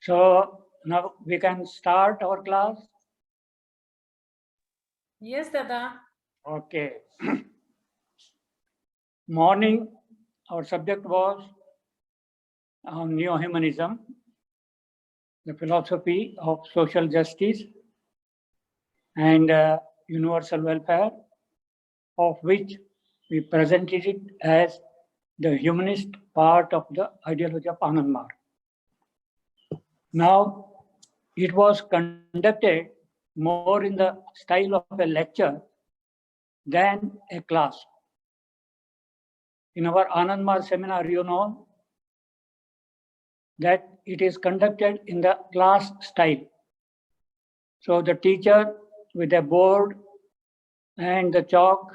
So now we can start our class. Yes, Dada. Okay. Morning, our subject was neo-humanism, the philosophy of social justice and universal welfare, of which we presented it as the humanist part of the ideology of Anand Marg. Now, it was conducted more in the style of a lecture than a class. In our Anand Marg seminar, you know that it is conducted in the class style. So the teacher with a board and the chalk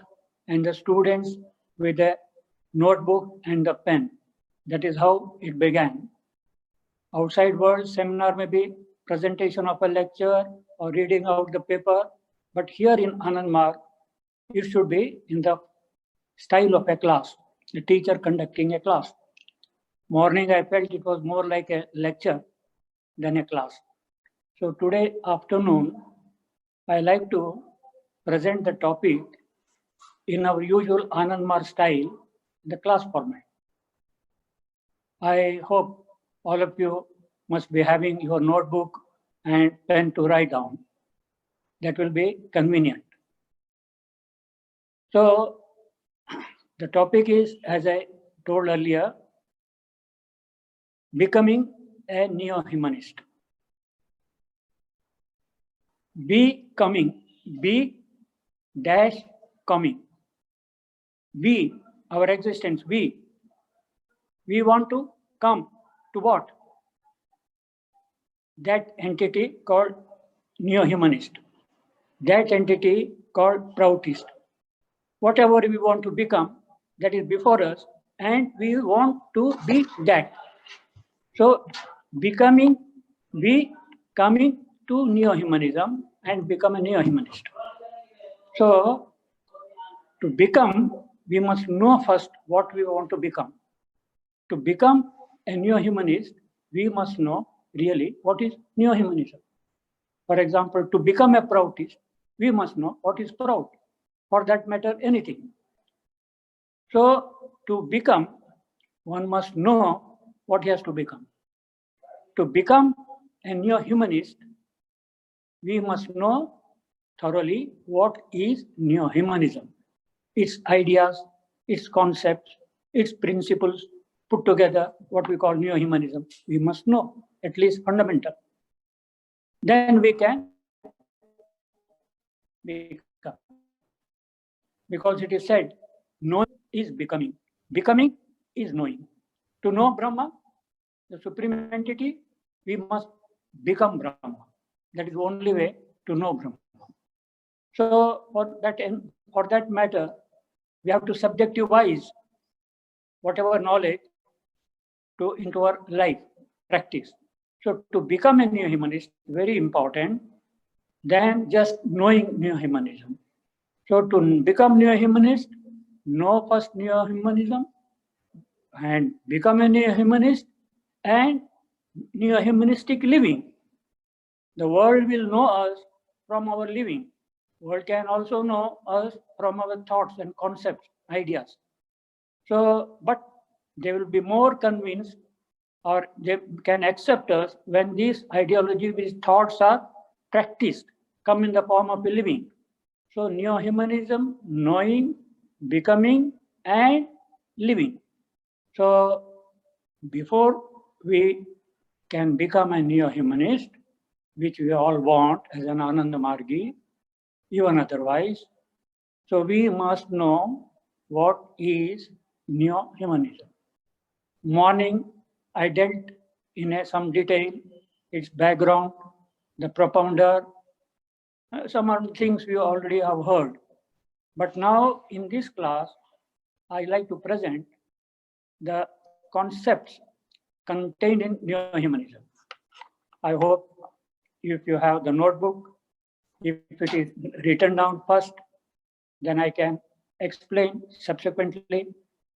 and the students with a notebook and the pen. That is how it began. Outside world, seminar may be presentation of a lecture or reading out the paper, but here in Anand Marg, it should be in the style of a class, the teacher conducting a class. Morning, I felt it was more like a lecture than a class. So today afternoon, I like to present the topic in our usual Anand Marg style, the class format. I hope all of you must be having your notebook and pen to write down. That will be convenient. So the topic is, as I told earlier, becoming a neo-humanist. Becoming, be dash coming. We, our existence, we want to come to what? That entity called neo-humanist. That entity called Proutist. Whatever we want to become, that is before us, and we want to be that. So becoming, we coming to neo-humanism and become a neo-humanist. So to become, we must know first what we want to become. To become a neo-humanist, we must know really what is neo-humanism. For example, to become a Proutist, we must know what is Prout. For that matter, anything. So to become, one must know what he has to become. To become a neo-humanist, we must know thoroughly what is neo-humanism. Its ideas, its concepts, its principles put together, what we call neo-humanism. We must know, at least fundamental. Then we can become. Because it is said, knowing is becoming. Becoming is knowing. To know Brahma, the supreme entity, we must become Brahma. That is the only way to know Brahma. So for that matter, we have to subjectivize whatever knowledge into our life, practice. So to become a neo-humanist, very important than just knowing neo-humanism. So to become neo-humanist, know first neo-humanism and become a neo-humanist and neo-humanistic living. The world will know us from our living. World can also know us from our thoughts and concepts, ideas. So, but they will be more convinced or they can accept us when these ideologies, these thoughts are practiced, come in the form of a living. So neo-humanism, knowing, becoming, and living. So before we can become a neo-humanist, which we all want as an Ananda Margi, even otherwise, so we must know what is neo-humanism. Morning, I dealt in some detail its background, the propounder, some other things we already have heard. But now in this class, I like to present the concepts contained in neo-humanism. I hope if you have the notebook, if it is written down first, then I can explain subsequently.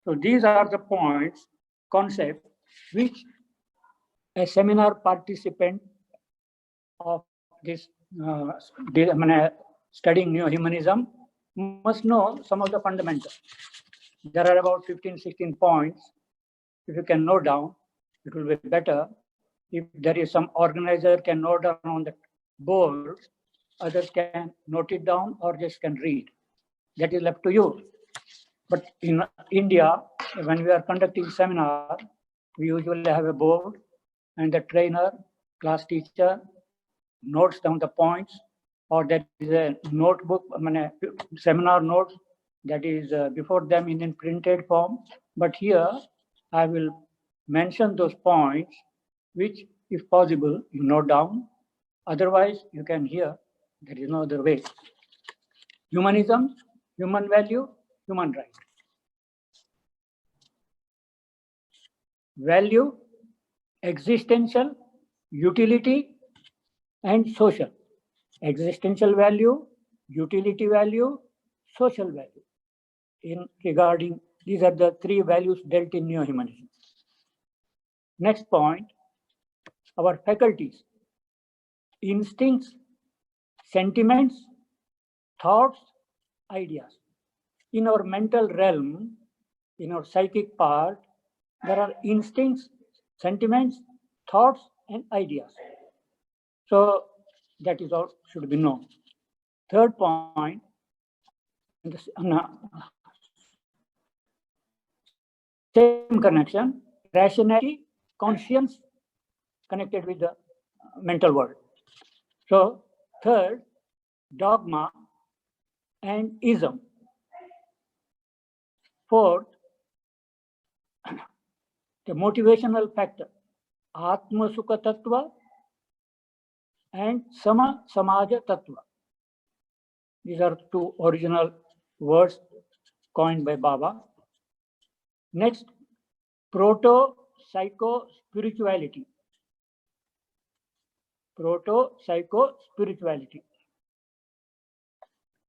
So these are the points, concepts, which a seminar participant of this studying neo-humanism must know some of the fundamentals. There are about 15, 16 points. If you can note down, it will be better. If there is some organizer can note down on the board, others can note it down or just can read. That is left to you. But in India, when we are conducting seminar, we usually have a board and the trainer, class teacher notes down the points, or there is a notebook, seminar notes that is before them in printed form. But here I will mention those points, which if possible, you note down. Otherwise, you can hear. There is no other way. Humanism, human value, human right. Value, existential, utility, and social. Existential value, utility value, social value. In regarding, these are the three values dealt in neo-humanism. Next point, our faculties, instincts, sentiments, thoughts, ideas. In our mental realm, in our psychic part, there are instincts, sentiments, thoughts, and ideas. So that is all should be known. Third point, same connection, rationality, conscience connected with the mental world. So third, dogma and ism. Fourth, the motivational factor, Atma Sukha Tattva and Sama Samaja Tattva. These are two original words coined by Baba. Next, proto-psycho-spirituality. Proto-psycho-spirituality.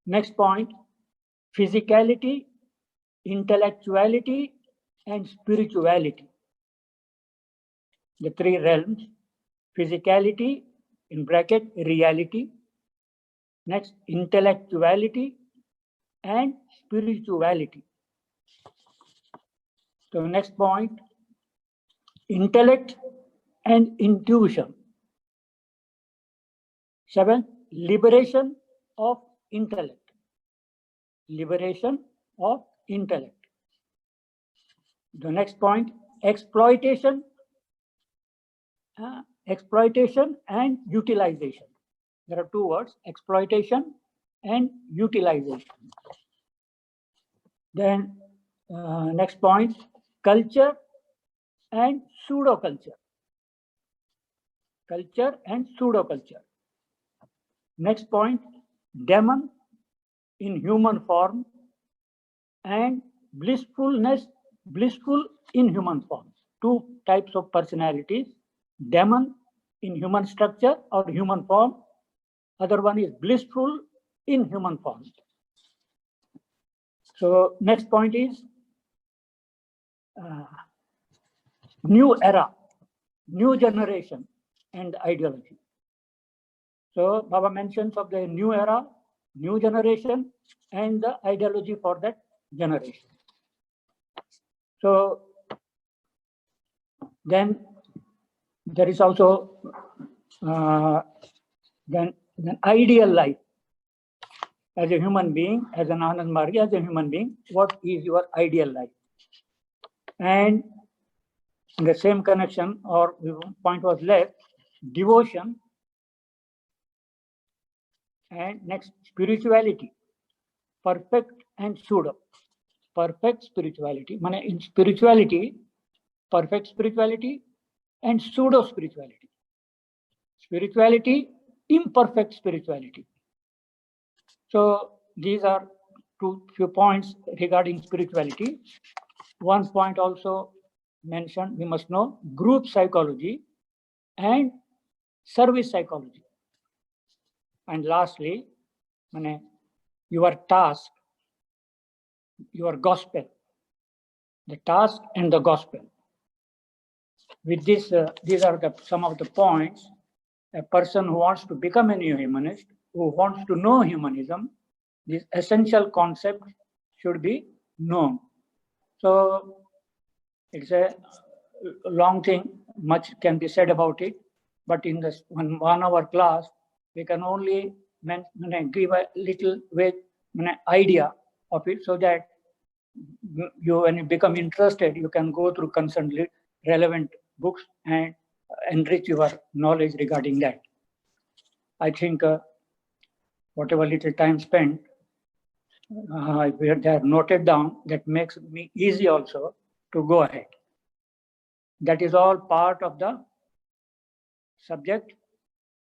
Next point, physicality, intellectuality, and spirituality. The three realms, physicality, in bracket, reality. Next, intellectuality and spirituality. So next point, intellect and intuition. Seventh, liberation of intellect. Liberation of intellect. The next point, exploitation, exploitation and utilization. There are two words, exploitation and utilization. Then next point, culture and pseudo-culture. Culture and pseudo-culture. Next point, demon in human form and blissfulness, blissful in human form. Two types of personalities, demon in human structure or human form. Other one is blissful in human form. So next point is new era, new generation and ideology. So Baba mentions of the new era, new generation and the ideology for that generation. So then there is also then ideal life. As a human being, as an Anand Margi, as a human being, what is your ideal life? And in the same connection, or point was left, devotion, and next spirituality, perfect and pseudo. Perfect spirituality, in spirituality, perfect spirituality and pseudo spirituality. Spirituality, imperfect spirituality. So these are few points regarding spirituality. One point also mentioned, we must know group psychology and service psychology. And lastly, your task, your gospel, the task and the gospel. with this, these are some of the points. A person who wants to become a neo humanist, who wants to know humanism, these essential concepts should be known. So it's a long thing, much can be said about it, but in this 1 hour class, we can only give a little idea of it, so that you, when you become interested, you can go through concerned relevant books and enrich your knowledge regarding that. I think whatever little time spent, they are noted down. That makes me easy also to go ahead. That is all part of the subject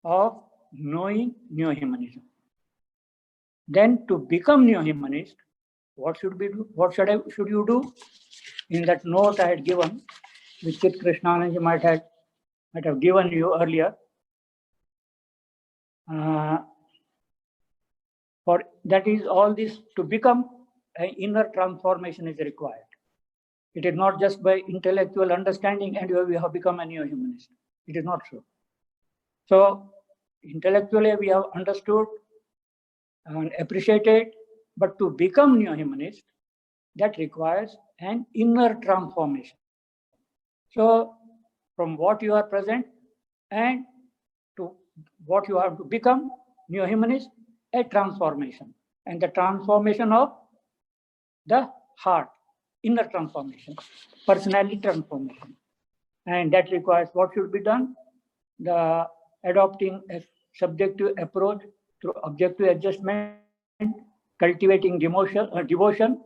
of knowing neo-humanism. Then to become neo-humanist, what should we do? What should you do? In that note I had given, which Chit Krishnanand might have given you earlier. For that is all this, to become an inner transformation is required. It is not just by intellectual understanding and we have become a neo-humanist. It is not so. So intellectually we have understood and appreciated, but to become neo-humanist, that requires an inner transformation. So from what you are present and to what you have to become neo-humanist, a transformation, and the transformation of the heart, inner transformation, personality transformation. And that requires what should be done? The adopting a subjective approach through objective adjustment, cultivating devotion,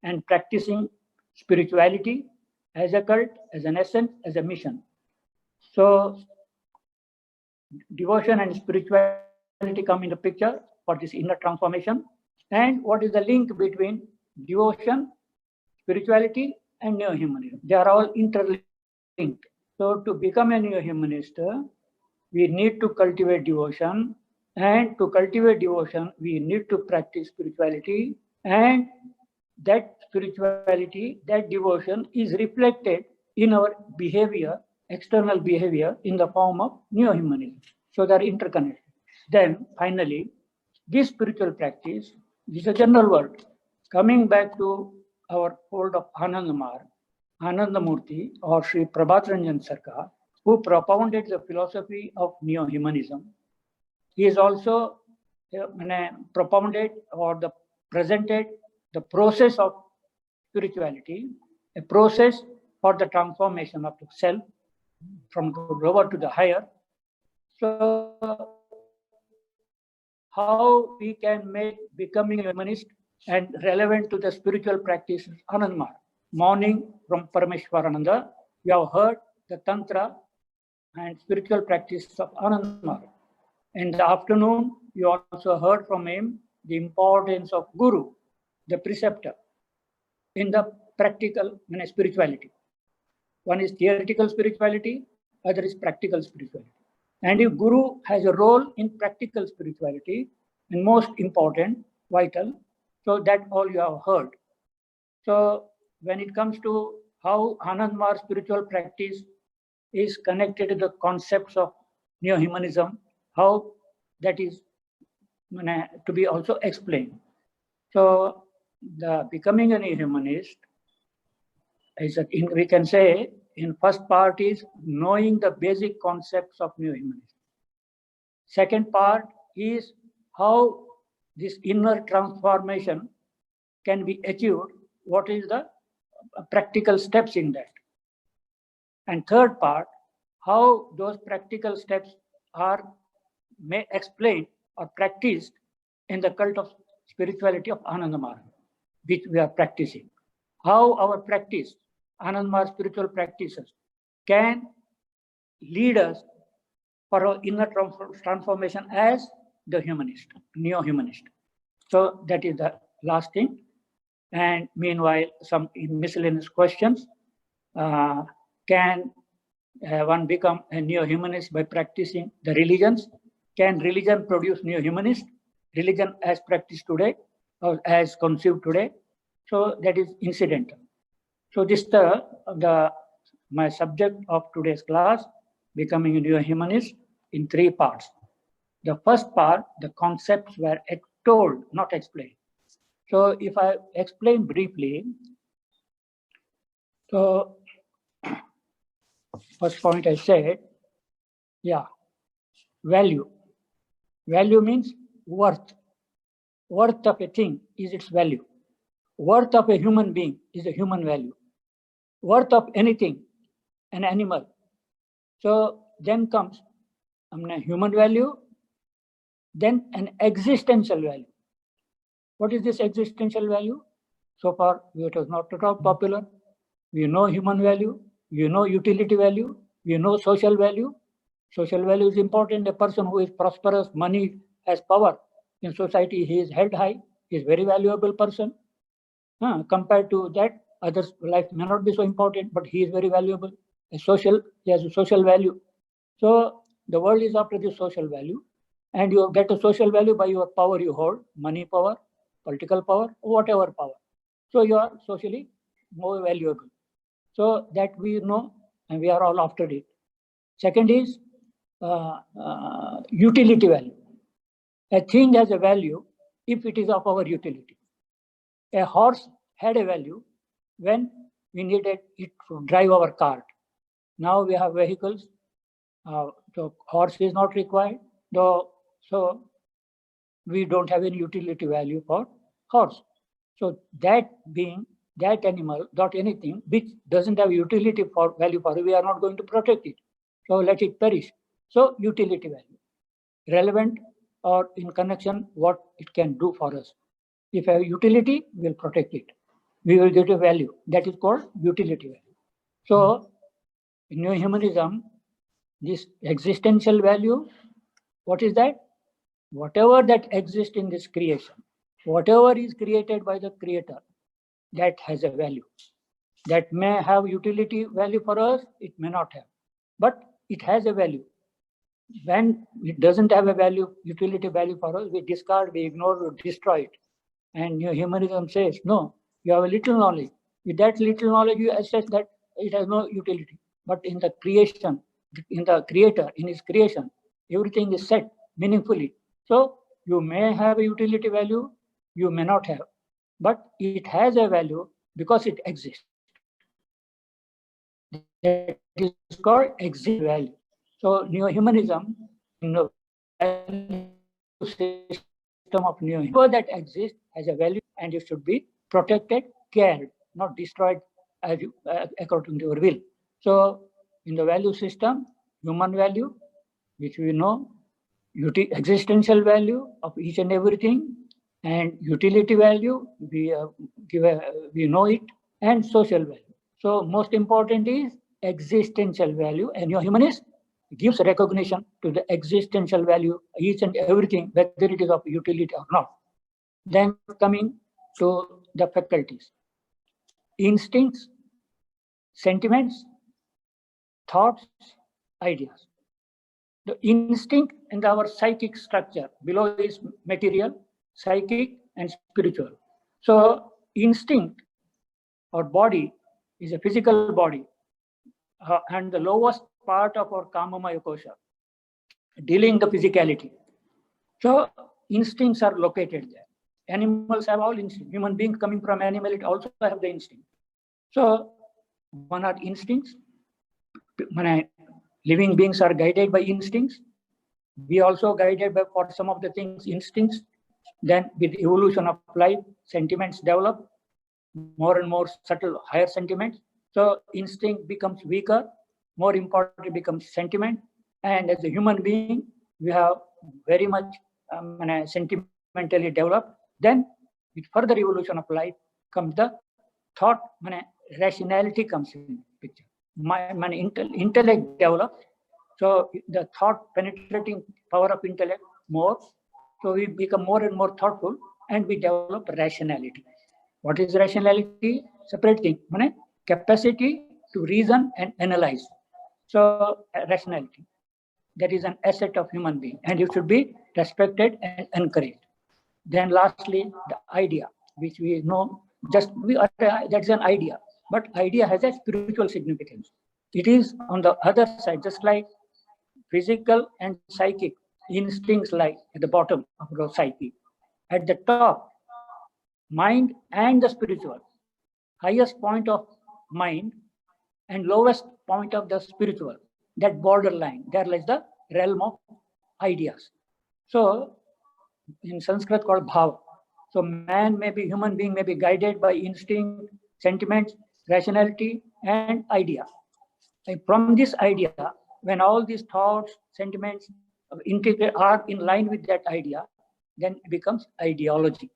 and practicing spirituality as a cult, as an essence, as a mission. So devotion and spirituality come in the picture for this inner transformation. And what is the link between devotion, spirituality, and neo-humanism? They are all interlinked. So to become a neo-humanist, we need to cultivate devotion, and to cultivate devotion, we need to practice spirituality, and that spirituality, that devotion is reflected in our behavior, external behavior, in the form of neo-humanism. So they are interconnected. Then finally, this spiritual practice, this is a general word. Coming back to our fold of Anandamurti or Sri Prabhat Ranjan Sarkar, who propounded the philosophy of neo-humanism. He is also propounded or presented the process of spirituality, a process for the transformation of the self from the lower to the higher. So how we can make becoming a humanist and relevant to the spiritual practice Anandamar. Morning from Parameshwarananda, we have heard the Tantra and spiritual practice of Anandamar. In the afternoon, you also heard from him the importance of Guru, the preceptor, in the practical spirituality. One is theoretical spirituality, other is practical spirituality. And if Guru has a role in practical spirituality, and most important, vital, so that all you have heard. So when it comes to how Anandamar spiritual practice is connected to the concepts of neo-humanism, how that is to be also explained. So the becoming a neo-humanist is we can say in first part is knowing the basic concepts of neo-humanism. Second part is how this inner transformation can be achieved, what is the practical steps in that. And third part, how those practical steps are explained or practiced in the cult of spirituality of Anandamar, which we are practicing. How our practice, Anandamar spiritual practices, can lead us for our inner transformation as the humanist, neo-humanist. So that is the last thing. And meanwhile, some miscellaneous questions. Can one become a neo-humanist by practicing the religions? Can religion produce neo-humanist? Religion as practiced today, or as conceived today? So that is incidental. So this the my subject of today's class, Becoming a New Humanist, in 3 parts. The first part, the concepts were told, not explained. So if I explain briefly, so first point I said, value. Value means worth. Worth of a thing is its value. Worth of a human being is a human value. Worth of anything, an animal. So then comes human value, then an existential value. What is this existential value? So far, it was not at all popular. We know human value, we know utility value, we know social value. Social value is important. A person who is prosperous, money, has power in society, he is held high, he is very valuable person. Compared to that, others' life may not be so important, but he is very valuable. He has a social value. So the world is after the social value, and you get a social value by your power you hold, money power, political power, whatever power. So you are socially more valuable. So that we know, and we are all after it. Second is utility value. A thing has a value if it is of our utility. A horse had a value when we needed it to drive our cart. Now we have vehicles, so horse is not required, though, so we don't have any utility value for horse. So that being, that animal, not anything which doesn't have utility for value for it, we are not going to protect it. So let it perish. So utility value, relevant or in connection what it can do for us. If a utility, we'll protect it. We will get a value. That is called utility value. So in New Humanism, this existential value, what is that? Whatever that exists in this creation, whatever is created by the creator, that has a value. That may have utility value for us, it may not have, but it has a value. When it doesn't have a value, utility value for us, we discard, we ignore, we destroy it. And New Humanism says, no, you have a little knowledge. With that little knowledge, you assess that it has no utility. But in the creation, in the creator, in his creation, everything is set meaningfully. So you may have a utility value, you may not have, but it has a value because it exists. That is called exist value. So New Humanism, value system of New Humanism that exists has a value and it should be protected, cared, not destroyed as you, according to your will. So in the value system, human value, which we know, existential value of each and everything, and utility value, we know it, and social value. So most important is existential value, and New Humanist gives recognition to the existential value, each and everything, whether it is of utility or not. Then coming to the faculties, instincts, sentiments, thoughts, ideas. The instinct and our psychic structure, below is material, psychic, and spiritual. So instinct or body is a physical body, and the lowest part of our Kamamaya kosha, dealing the physicality. So instincts are located there. Animals have all instincts. Human beings coming from animal, it also have the instinct. So one are instincts. Living beings are guided by instincts. We also guided by, for some of the things, instincts. Then with evolution of life, sentiments develop, more and more subtle, higher sentiments. So instinct becomes weaker, more important becomes sentiment. And as a human being, we have very much sentimentally developed. Then with further evolution of life comes the thought, rationality comes in picture. Intellect develops. So the thought penetrating power of intellect more. So we become more and more thoughtful and we develop rationality. What is rationality? Separate thing. Capacity to reason and analyze. So rationality, that is an asset of human being and it should be respected and encouraged. Then lastly, the idea, which we know, that's an idea, but idea has a spiritual significance. It is on the other side, just like physical and psychic instincts lie at the bottom of the psyche. At the top, mind and the spiritual, highest point of mind and lowest point of the spiritual, that borderline, there lies the realm of ideas. So in Sanskrit called bhava. So man may be, human being may be guided by instinct, sentiments, rationality, and idea. And from this idea, when all these thoughts, sentiments are in line with that idea, then it becomes ideology.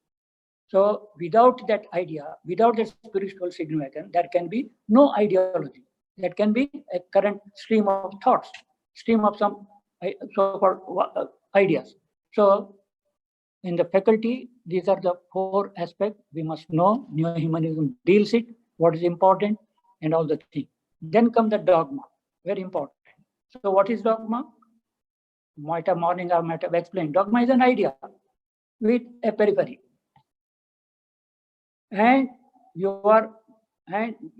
So without that idea, without that spiritual significance, there can be no ideology. That can be a current stream of thoughts, stream of some so-called ideas. So in the faculty, these are the four aspects we must know. Neo-humanism deals it, what is important, and all the things. Then come the dogma, very important. So what is dogma? Morning I might have explained. Dogma is an idea with a periphery. And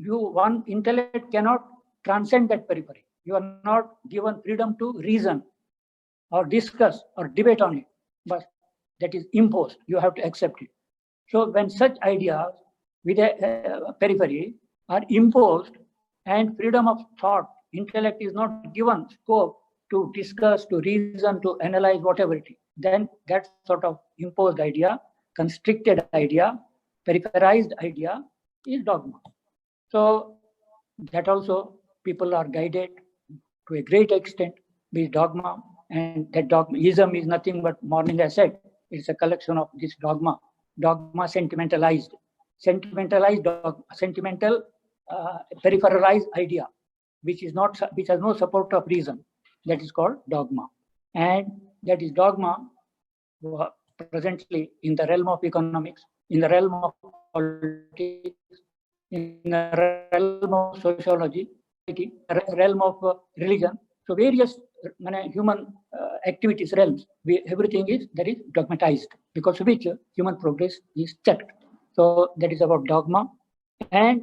one intellect cannot transcend that periphery. You are not given freedom to reason or discuss or debate on it, but that is imposed. You have to accept it. So when such ideas with a periphery are imposed and freedom of thought, intellect is not given scope to discuss, to reason, to analyze, whatever it is, then that sort of imposed idea, constricted idea, peripherized idea is dogma. So that also people are guided to a great extent with dogma, and that dogmaism is nothing but, morning I said, it's a collection of this dogma sentimentalized dogma, sentimental peripheralized idea, which has no support of reason. That is called dogma. And that is dogma presently in the realm of economics, in the realm of politics, in the realm of sociology, realm of religion. So various human activities, realms, everything is dogmatized, because of which human progress is checked. So that is about dogma. And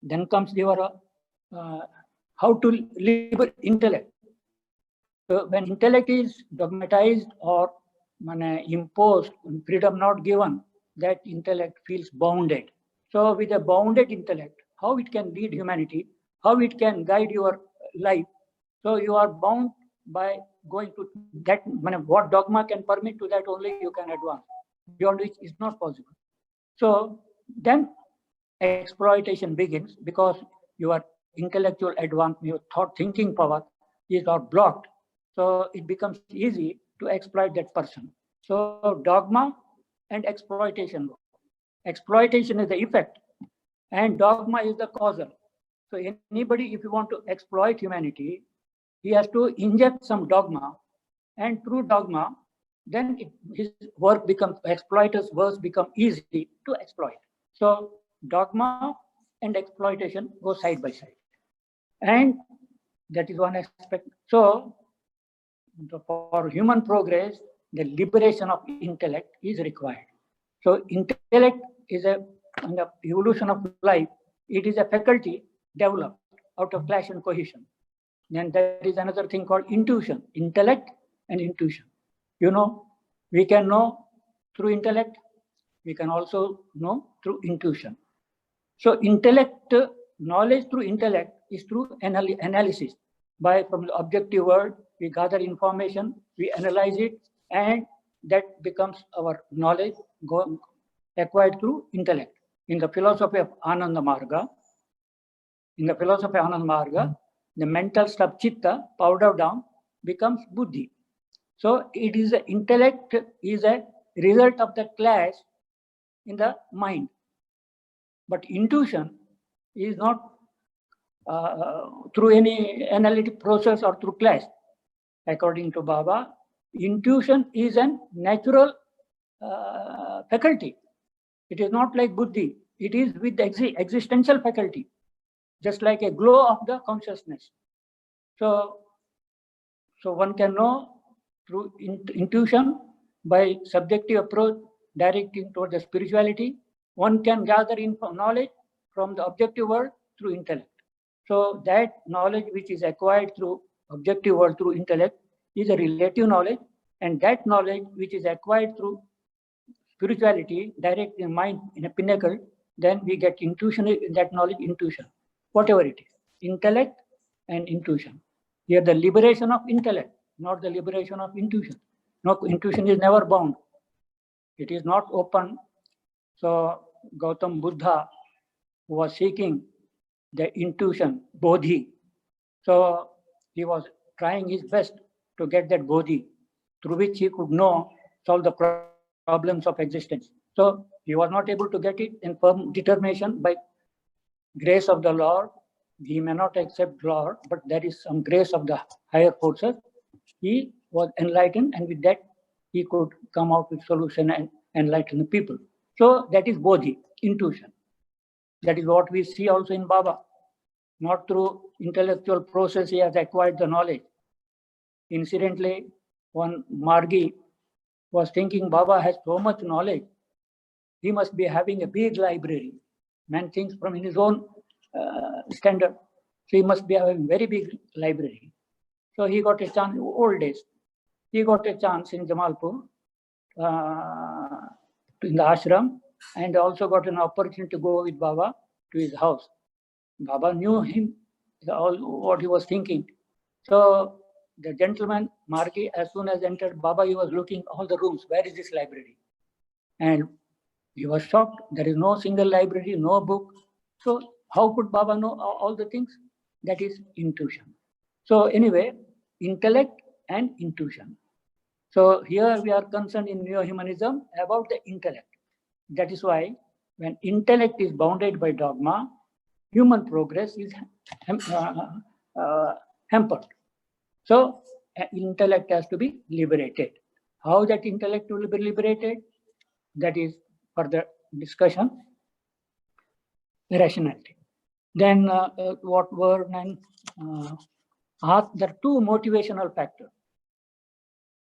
then comes your how to live intellect. So when intellect is dogmatized or imposed, freedom not given, that intellect feels bounded. So with a bounded intellect, how it can lead humanity, how it can guide your life. So you are bound by going to that, what dogma can permit, to that only you can advance, beyond which is not possible. So then exploitation begins, because your intellectual advance, your thinking power is not blocked. So it becomes easy to exploit that person. So dogma and exploitation. Exploitation is the effect, and dogma is the causal. So anybody, if you want to exploit humanity, he has to inject some dogma, and through dogma, then his work becomes, exploiters' work become easy to exploit. So dogma and exploitation go side by side, and that is one aspect. So for human progress, the liberation of intellect is required. So intellect is an evolution of life. It is a faculty developed out of clash and cohesion. Then there is another thing called intuition, intellect and intuition. We can know through intellect, we can also know through intuition. So intellect, knowledge through intellect is through analysis. From the objective world, we gather information, we analyze it, and that becomes our knowledge acquired through intellect. In the philosophy of Ananda Marga, the mental stuff, chitta, powdered down, becomes buddhi. So it is intellect is a result of the clash in the mind. But intuition is not through any analytic process or through clash. According to Baba, intuition is a natural faculty. It is not like buddhi. It is with the existential faculty, just like a glow of the consciousness. So one can know through intuition by subjective approach directing toward the spirituality. One can gather knowledge from the objective world through intellect. So that knowledge which is acquired through objective world, through intellect, is a relative knowledge, and that knowledge which is acquired through spirituality, direct in mind in a pinnacle, then we get intuition in that knowledge, intuition, whatever it is, intellect and intuition. Here the liberation of intellect, not the liberation of intuition. No, intuition is never bound. It is not open. So Gautam Buddha was seeking the intuition, bodhi. So he was trying his best to get that bodhi, through which he could know, solve the problems of existence. So he was not able to get it in firm determination. By grace of the Lord, he may not accept Lord, but there is some grace of the higher forces. He was enlightened, and with that he could come out with solution and enlighten the people. So that is bodhi, intuition. That is what we see also in Baba. Not through intellectual process he has acquired the knowledge. Incidentally, one Margi was thinking Baba has so much knowledge, he must be having a big library. Man thinks from his own standard. So he must be having a very big library. So he got a chance, old days, he got a chance in Jamalpur, in the ashram, and also got an opportunity to go with Baba to his house. Baba knew him, all what he was thinking. So the gentleman, Margi, as soon as entered, Baba, he was looking all the rooms. Where is this library? And he was shocked. There is no single library, no book. So how could Baba know all the things? That is intuition. So anyway, intellect and intuition. So here we are concerned in neo-humanism about the intellect. That is why when intellect is bounded by dogma, human progress is hampered. So intellect has to be liberated. How that intellect will be liberated? That is further discussion. Rationality. Then what were then? There are two motivational factors.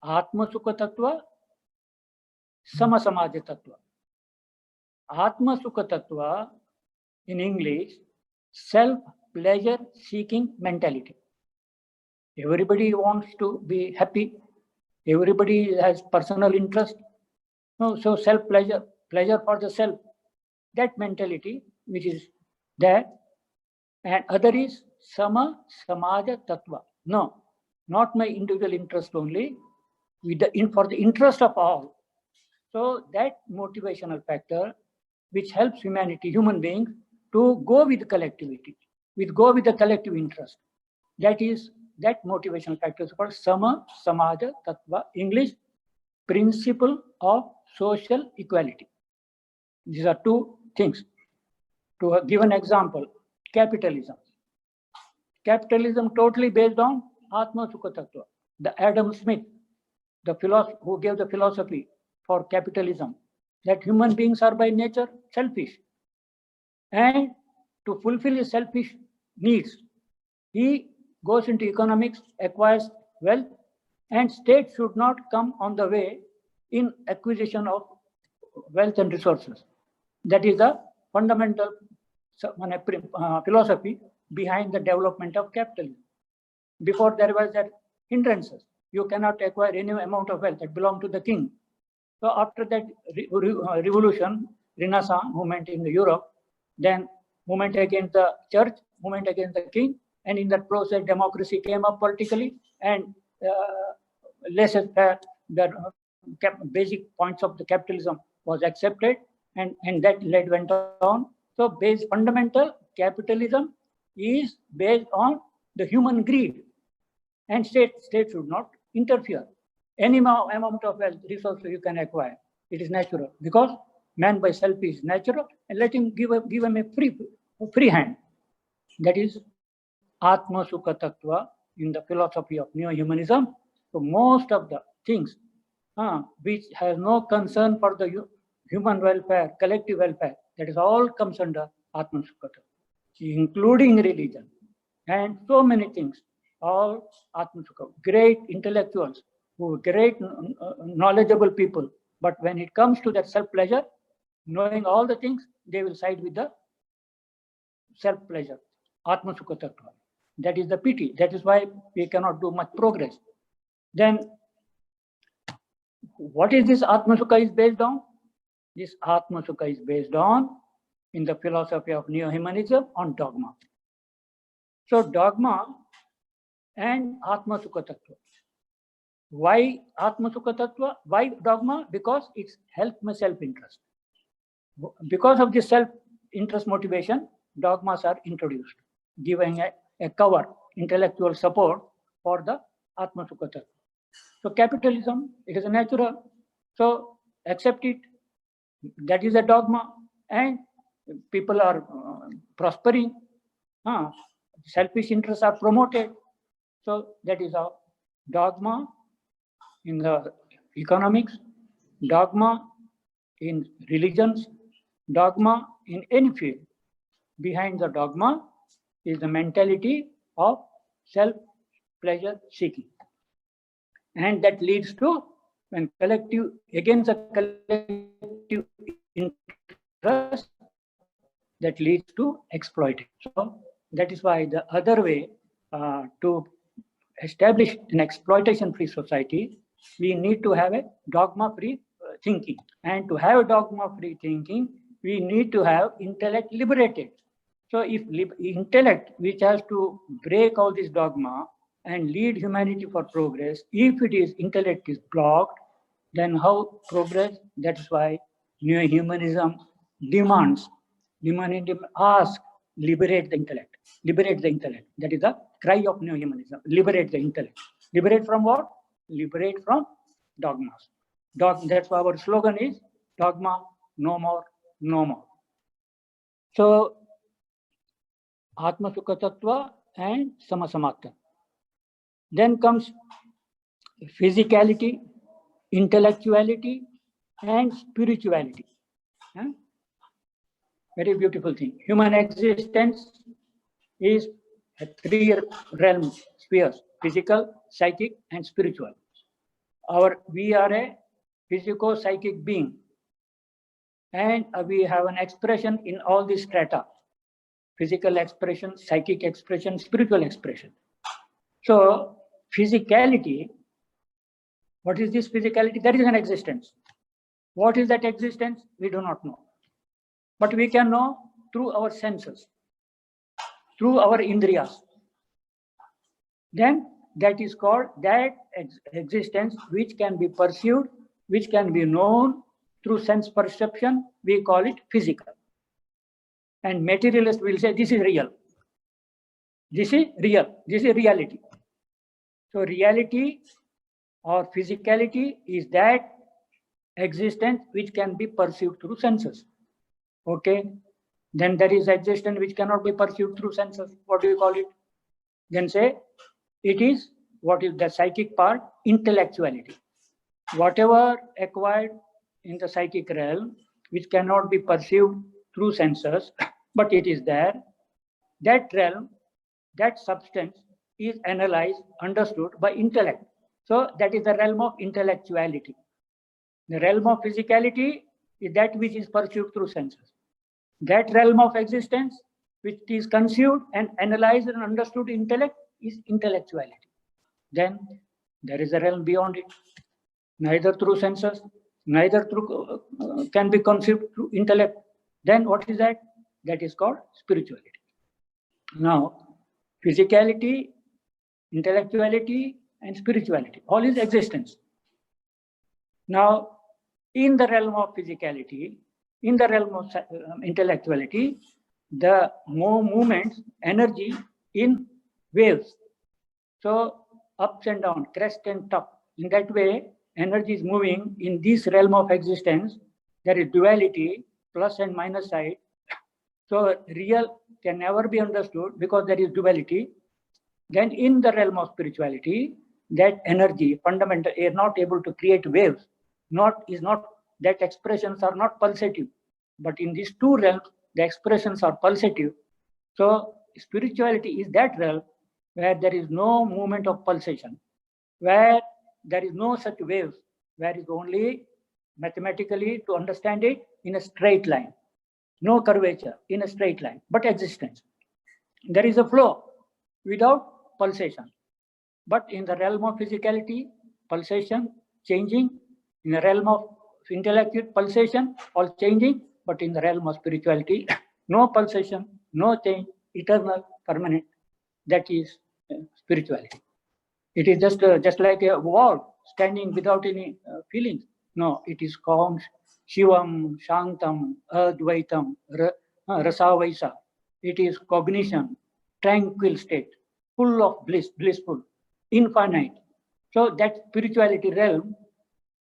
Atma Sukha Tattva, Sama Samaja Tattva. Atma Sukha Tattva, in English, self-pleasure seeking mentality. Everybody wants to be happy. Everybody has personal interest. No, so self-pleasure, pleasure for the self. That mentality which is there. And other is Sama Samaja Tattva. No, not my individual interest only, with for the interest of all. So that motivational factor which helps humanity, human beings, to go with collectivity, go with the collective interest. That is, that motivational factor is called Sama Samaja Tattva, English, principle of social equality. These are two things. To give an example, capitalism. Capitalism totally based on Atma Sukha Tattva. The Adam Smith, the philosopher who gave the philosophy for capitalism, that human beings are by nature selfish. And to fulfill his selfish needs, he goes into economics, acquires wealth, and state should not come on the way in acquisition of wealth and resources. That is the fundamental philosophy behind the development of capitalism. Before there was that hindrances. You cannot acquire any amount of wealth that belonged to the king. So after that revolution, Renaissance movement in Europe, then movement against the church, movement against the king, and in that process, democracy came up politically, and the basic points of the capitalism was accepted, and that went on. So fundamental capitalism is based on the human greed, and state should not interfere. Any amount of wealth, resources you can acquire, it is natural, because man by self is natural, and let him give him a free hand. That is Atma Sukha Tattva in the philosophy of neo-humanism. So most of the things which has no concern for the human welfare, collective welfare, that is all comes under Atma Sukha Tattva, including religion and so many things. All Atma Sukha, great intellectuals, who great knowledgeable people, but when it comes to that self-pleasure, knowing all the things, they will side with the self-pleasure. Atma Sukha Tattva. That is the pity. That is why we cannot do much progress. Then, what is this Atma Sukha is based on? This Atma Sukha is based on, in the philosophy of neo-humanism, on dogma. So dogma and Atma Sukha Tattva. Why Atma Sukha Tattva? Why dogma? Because it's help my self-interest. Because of this self-interest motivation, dogmas are introduced, giving a cover, intellectual support for the Atma Sukha Tattva. So capitalism, it is a natural. So accept it. That is a dogma, and people are prospering. Selfish interests are promoted. So that is a dogma in the economics, dogma in religions, dogma in any field. Behind the dogma is the mentality of self-pleasure seeking. And that leads to, when collective, against the collective interest, that leads to exploitation. So that is why the other way to establish an exploitation-free society, we need to have a dogma-free thinking. And to have a dogma-free thinking, we need to have intellect liberated. So if intellect, which has to break all this dogma and lead humanity for progress, if it is intellect is blocked, then how progress? That's why neo-humanism demands, ask, liberate the intellect. Liberate the intellect. That is the cry of neo-humanism. Liberate the intellect. Liberate from what? Liberate from dogmas. That's why our slogan is dogma, no more, no more. So Atma Sukha Tattva and Samasamatva. Then comes physicality, intellectuality, and spirituality. Very beautiful thing. Human existence is a three realm spheres: physical, psychic, and spiritual. We are a physico-psychic being, and we have an expression in all these strata: physical expression, psychic expression, spiritual expression. So physicality, what is this physicality? That is an existence. What is that existence? We do not know. But we can know through our senses, through our indriyas. Then that is called that existence which can be perceived, which can be known through sense perception. We call it physical. And materialists will say this is real. This is real. This is reality. So reality or physicality is that existence which can be perceived through senses. Okay. Then there is existence which cannot be perceived through senses. What do you call it? Then say it is, what is the psychic part? Intellectuality. Whatever acquired in the psychic realm which cannot be perceived through senses, but it is there, that realm, that substance is analyzed, understood by intellect. So that is the realm of intellectuality. The realm of physicality is that which is perceived through senses. That realm of existence which is conceived and analyzed and understood intellect is intellectuality. Then there is a realm beyond it, neither through senses, neither through can be conceived through intellect. Then what is that? That is called spirituality. Now, physicality, intellectuality, and spirituality, all is existence. Now, in the realm of physicality, in the realm of intellectuality, the more movements, energy in waves. So ups and down, crest and top. In that way, energy is moving in this realm of existence. There is duality, plus and minus side. So real can never be understood because there is duality. Then in the realm of spirituality, that energy, fundamental, is not able to create waves. That expressions are not pulsative. But in these two realms, the expressions are pulsative. So spirituality is that realm where there is no movement of pulsation, where there is no such waves, where is only mathematically to understand it in a straight line, no curvature, in a straight line, but existence. there is a flow without pulsation. But in the realm of physicality, pulsation, changing. In the realm of intellectual, pulsation, all changing. But in the realm of spirituality, no pulsation, no change, eternal, permanent. That is spirituality. It is just like a wall standing without any feelings. No, it is calm, Shivam, Shantam, Advaitam, Rasavaisa. It is cognition, tranquil state, full of bliss, blissful, infinite. So that spirituality realm,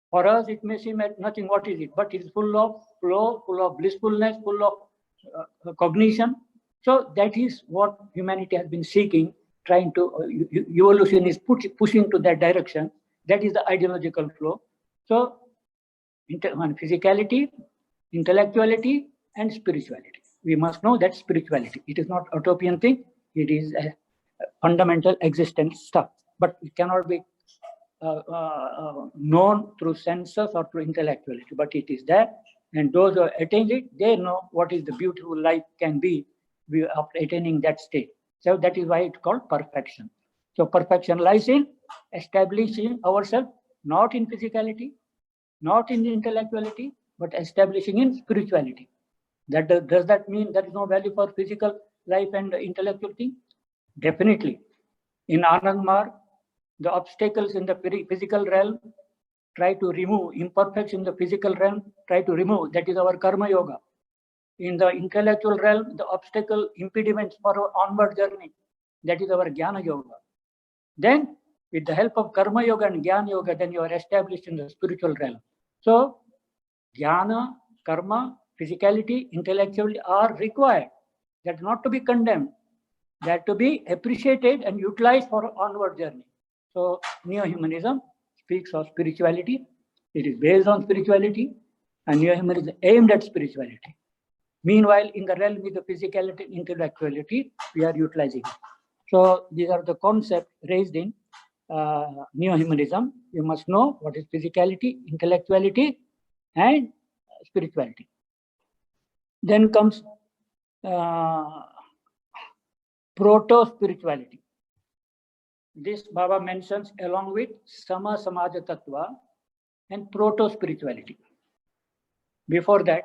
for us it may seem at nothing, what is it? But it is full of flow, full of blissfulness, full of cognition. So that is what humanity has been seeking, trying to, evolution is pushing to that direction. That is the ideological flow. So physicality, intellectuality, and spirituality. We must know that spirituality. It is not utopian thing. It is a fundamental existence stuff. But it cannot be known through senses or through intellectuality. But it is there. And those who attain it, they know what is the beautiful life can be after attaining that state. So that is why it's called perfection. So perfection lies in establishing ourselves not in physicality, not in intellectuality, but establishing in spirituality. Does that mean there is no value for physical life and intellectual thing? Definitely. In Anand Marg, the obstacles in the physical realm try to remove, imperfections in the physical realm try to remove. That is our karma yoga. In the intellectual realm, the obstacle, impediments for our onward journey, that is our jnana yoga. Then, with the help of karma yoga and jnana yoga, then you are established in the spiritual realm. So, jnana, karma, physicality, intellectuality are required. That not to be condemned. That to be appreciated and utilized for onward journey. So, neo-humanism speaks of spirituality. It is based on spirituality, and neo-humanism is aimed at spirituality. Meanwhile, in the realm of the physicality and intellectuality, we are utilizing it. So these are the concepts raised in neo-humanism. You must know what is physicality, intellectuality, and spirituality. Then comes proto-spirituality. This Baba mentions along with Sama Samaja Tattva and proto-spirituality. Before that,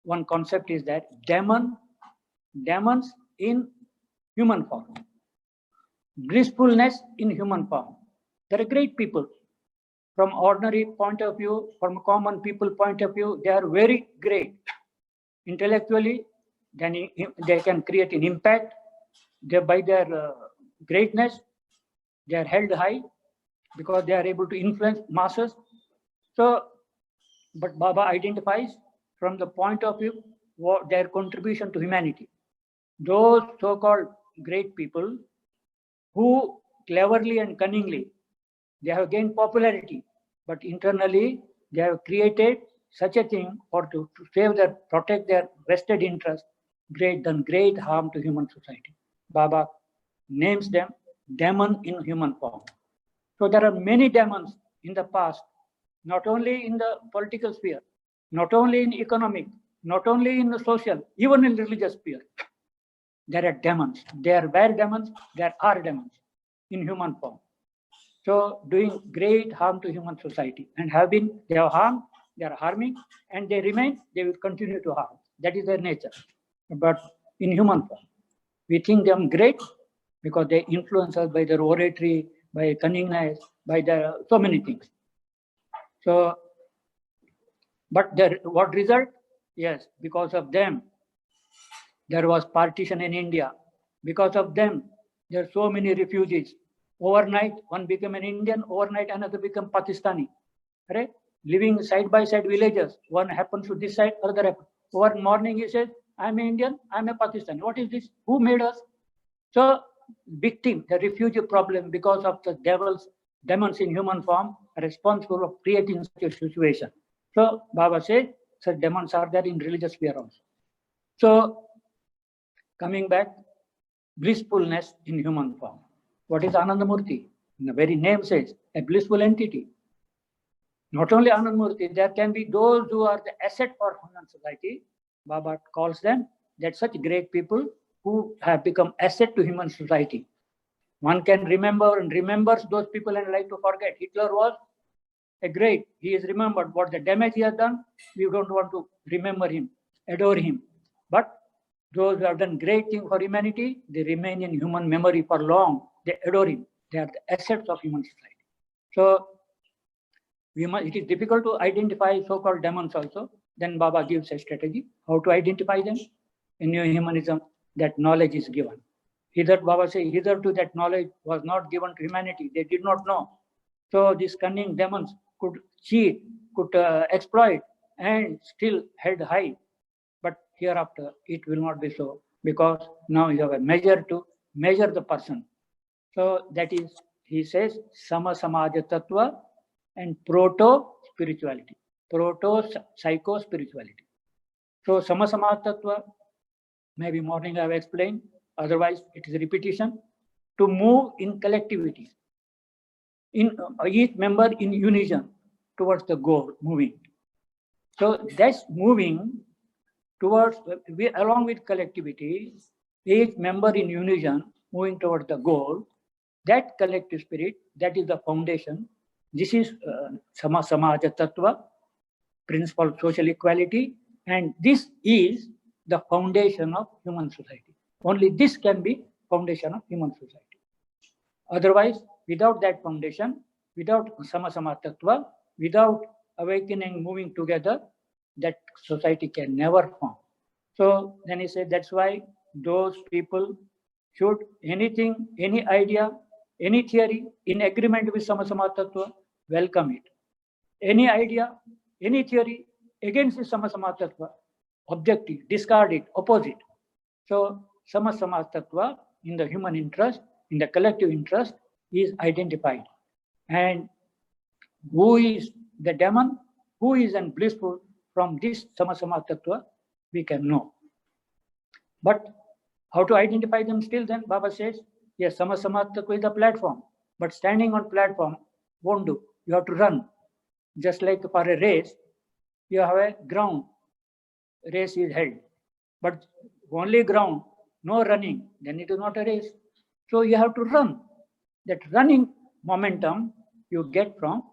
one concept is that demons in human form, blissfulness in human form. They are great people. From ordinary point of view, from common people point of view, they are very great. Intellectually, then they can create an impact. By their greatness, they are held high because they are able to influence masses. So, but Baba identifies from the point of view what their contribution to humanity. Those so-called great people who cleverly and cunningly, they have gained popularity, but internally they have created such a thing or to save their, protect their vested interest, done great harm to human society. Baba names them demon in human form. So there are many demons in the past, not only in the political sphere, not only in economic, not only in the social, even in religious sphere. There are demons. There were demons, there are demons in human form. So doing great harm to human society and they have harmed, they are harming, and they remain, they will continue to harm. That is their nature. But in human form, we think them great because they influence us by their oratory, by cunningness, by their so many things. So, but what result? Yes, because of them, there was partition in India. Because of them, there are so many refugees. Overnight, one became an Indian, overnight another became Pakistani. Right? Living side by side villages. One happens to this side, other happens. One morning he says, I'm an Indian, I'm a Pakistani. What is this? Who made us? So, victim, the refugee problem because of the demons in human form are responsible for creating such a situation. So, Baba said, such demons are there in religious sphere also. So, coming back, blissfulness in human form. What is Anandamurti? The very name says, a blissful entity. Not only Anandamurti, there can be those who are the asset for human society. Baba calls them that such great people who have become asset to human society. One can remember and remembers those people and like to forget. Hitler was a great. He is remembered. What the damage he has done, we don't want to remember him, adore him. But those who have done great things for humanity, they remain in human memory for long. They adore him. They are the assets of human society. So it is difficult to identify so-called demons also. Then Baba gives a strategy how to identify them. In New Humanism, that knowledge is given. Baba says, hitherto that knowledge was not given to humanity. They did not know. So these cunning demons could cheat, could exploit, and still head high. But hereafter, it will not be so, because now you have a measure to measure the person. So that is, he says, Sama Samaja Tattva and proto-spirituality, proto-psycho-spirituality. So Sama Samaja Tattva, maybe morning I have explained, otherwise it is repetition, to move in collectivity, in each member in unison towards the goal, moving. So that's moving towards, along with collectivity, each member in unison moving towards the goal, that collective spirit, that is the foundation. This is Samaja Tattva, principle of social equality, and this is the foundation of human society. Only this can be foundation of human society. Otherwise, without that foundation, without Sama Tattva, without awakening, moving together, that society can never form. So then he said, that's why those people should anything, any idea, any theory in agreement with Sama Tattva, welcome it. Any idea, any theory against the Sama Tattva, objective, discard it, oppose it. So Sama Tattva in the human interest, in the collective interest, is identified. And who is the demon, who is unblissful, from this Sama Tattva, we can know. But how to identify them still then? Baba says, yes, Sama Tattva is the platform, but standing on platform won't do. You have to run. Just like for a race, you have a ground, race is held. But only ground, no running, then it is not a race. So you have to run. That running momentum you get from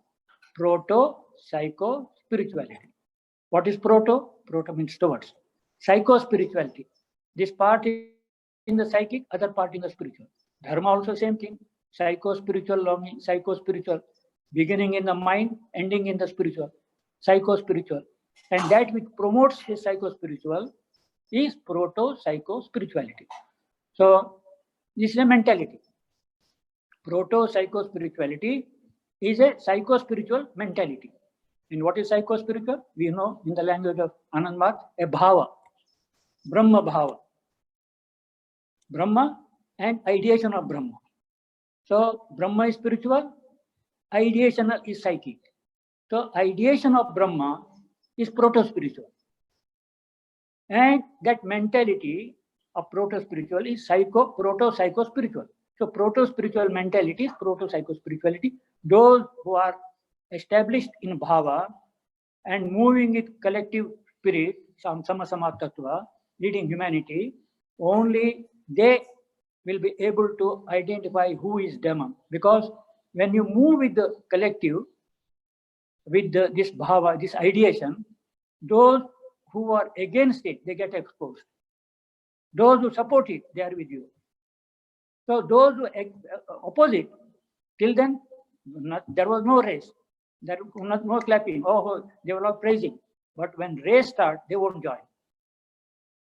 proto-psycho-spirituality. What is proto? Proto means towards. Psycho-spirituality. This part in the psychic, other part in the spiritual. Dharma also same thing. Psycho-spiritual longing, psycho-spiritual. Beginning in the mind, ending in the spiritual. Psycho-spiritual. And that which promotes the psycho-spiritual is proto-psycho-spirituality. So this is a mentality. Proto-psycho-spirituality is a psycho-spiritual mentality. And what is psycho-spiritual? We know in the language of Anand Math, a bhava, Brahma bhava. Brahma and ideation of Brahma. So Brahma is spiritual, ideation is psychic. So ideation of Brahma is proto-spiritual. And that mentality of proto-spiritual is proto-psycho-spiritual. So proto-spiritual mentality is proto-psycho-spirituality. Those who are established in bhava and moving with collective spirit, Sama Tattva, leading humanity, only they will be able to identify who is demon. Because when you move with the collective, with this bhava, this ideation, those who are against it, they get exposed. Those who support it, they are with you. So those who oppose it, till then, there was no race. There was no clapping. Oh, they were all praising. But when race starts, they won't join.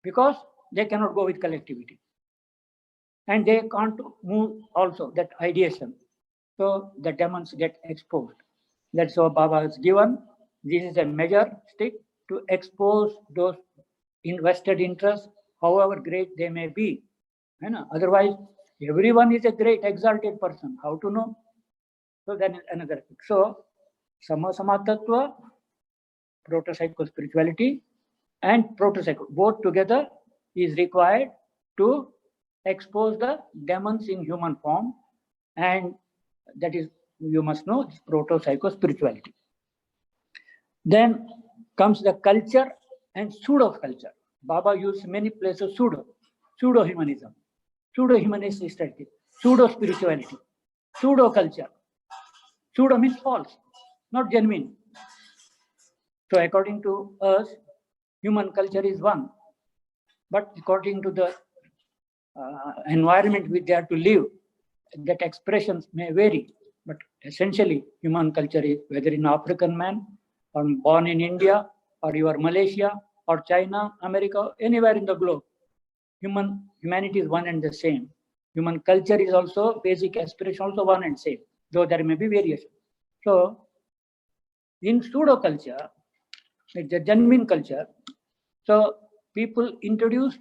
Because they cannot go with collectivity. And they can't move also, that ideation. So the demons get exposed. That's what Baba has given. This is a measure stick to expose those invested interests, however great they may be. Otherwise, everyone is a great, exalted person. How to know? So then another thing. So, Sama Tattva, proto-psycho spirituality, and proto-psycho, both together is required to expose the demons in human form, and that is, you must know, proto-psycho spirituality. Then comes the culture and pseudo culture. Baba used many places pseudo. pseudo-humanism, pseudo-humanist strategy, pseudo-spirituality, pseudo-culture. Pseudo means false, not genuine. So according to us, human culture is one. But according to the environment which they are to live, that expressions may vary. But essentially, human culture is whether in African man, or born in India, or you are Malaysia, or China, America, anywhere in the globe, humanity is one and the same. Human culture is also basic aspiration, also one and same, though there may be variation. So, in pseudo culture, it's a genuine culture. So people introduce,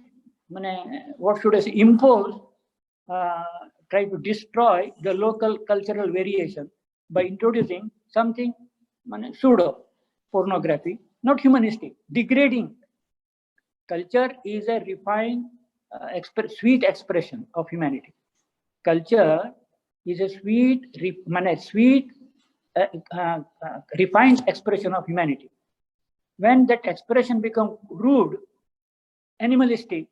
what should I say, impose, try to destroy the local cultural variation by introducing something pseudo pornography, not humanistic, degrading. Culture is a refined, sweet expression of humanity. Culture is a sweet, refined expression of humanity. When that expression becomes rude, animalistic,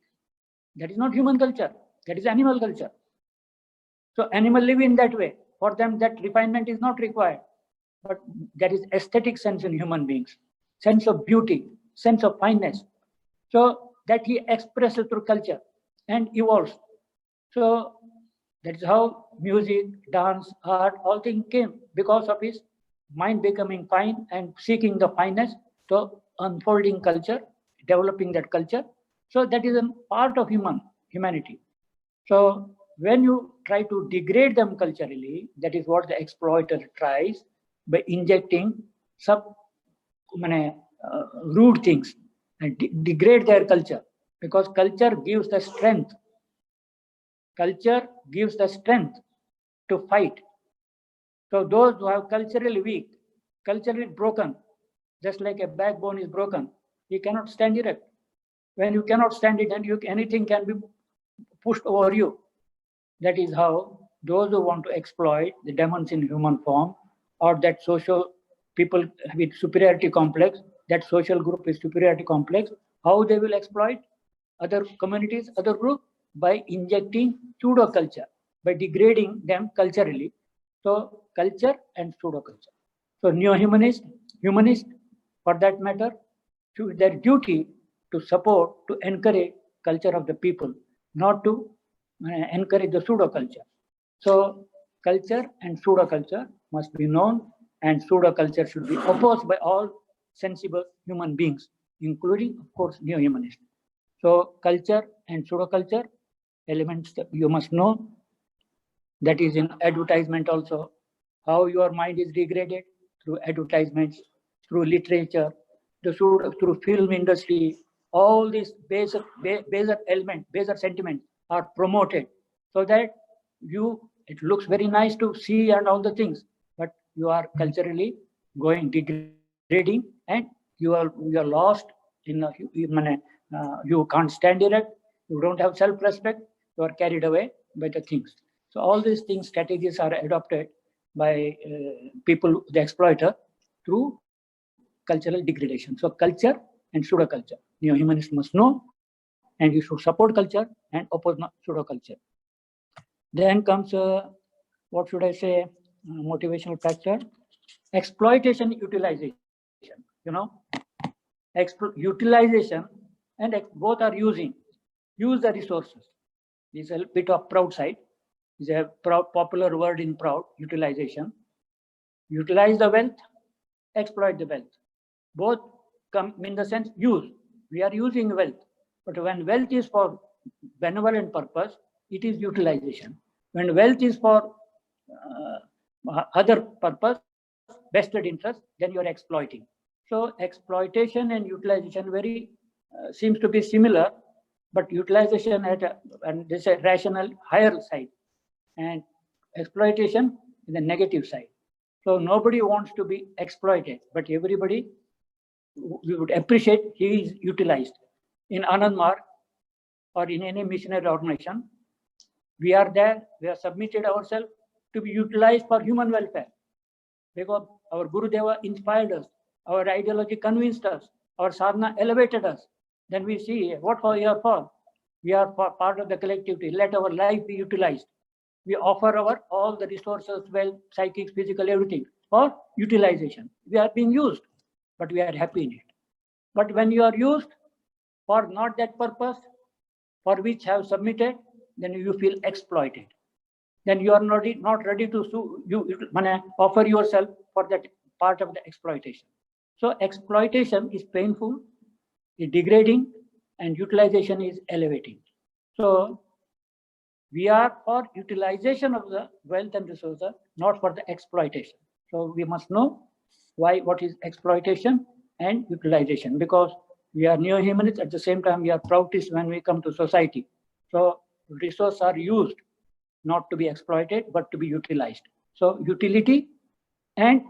that is not human culture, that is animal culture. So animal live in that way. For them, that refinement is not required. But there is aesthetic sense in human beings, sense of beauty, sense of fineness. So that he expresses through culture and evolves. So that is how music, dance, art, all things came because of his mind becoming fine and seeking the fineness. So unfolding culture, developing that culture. So that is a part of humanity. So when you try to degrade them culturally, that is what the exploiter tries by injecting some rude things and degrade their culture, because culture gives the strength. Culture gives the strength to fight. So those who are culturally weak, culturally broken, just like a backbone is broken, you cannot stand erect. When you cannot stand it, and anything can be pushed over you. That is how those who want to exploit the demons in human form, or that social people with superiority complex, that social group with superiority complex, how they will exploit other communities, other groups, by injecting pseudo culture, by degrading them culturally. So culture and pseudo culture. So neo-humanist, humanist, for that matter, to their duty to support, to encourage culture of the people, not to encourage the pseudo culture. So culture and pseudo culture must be known, and pseudo culture should be opposed by all sensible human beings, including, of course, neo-humanist. So culture and pseudo culture elements that you must know. That is in advertisement also, how your mind is degraded through advertisements, through literature, through film industry. All these baser elements, baser sentiments are promoted, so that it looks very nice to see and all the things, but you are culturally going degrading, and you are lost in you can't stand erect, you don't have self-respect, you are carried away by the things. So all these things, strategies are adopted by people, the exploiter, through cultural degradation. So culture and pseudo culture, neo-humanists must know, and you should support culture and oppose pseudo culture. Then comes, what should I say, motivational factor, exploitation, utilization. Utilization and both are use the resources. This is a bit of proud side. Is a popular word in proud, utilization. Utilize the wealth, exploit the wealth. Both come in the sense use. We are using wealth, but when wealth is for benevolent purpose, it is utilization. When wealth is for other purpose, vested interest, then you are exploiting. So exploitation and utilization very seems to be similar, but utilization and this is a rational higher side, and exploitation is the negative side. So nobody wants to be exploited, but everybody, we would appreciate he is utilized. In Anand Marg or in any missionary organization, we are there, we have submitted ourselves to be utilized for human welfare, because our Gurudeva inspired us, our ideology convinced us, our sadhana elevated us. Then we see what for here for. We are part of the collectivity. Let our life be utilized. We offer our all the resources, wealth, psychic, physical, everything for utilization. We are being used, but we are happy in it. But when you are used for not that purpose, for which have submitted, then you feel exploited. Then you are not ready to offer yourself for that part of the exploitation. So exploitation is painful, is degrading, and utilization is elevating. So we are for utilization of the wealth and resources, not for the exploitation. So we must know what is exploitation and utilization, because we are neo-humanists. At the same time, we are proudest when we come to society. So resources are used not to be exploited, but to be utilized. So utility and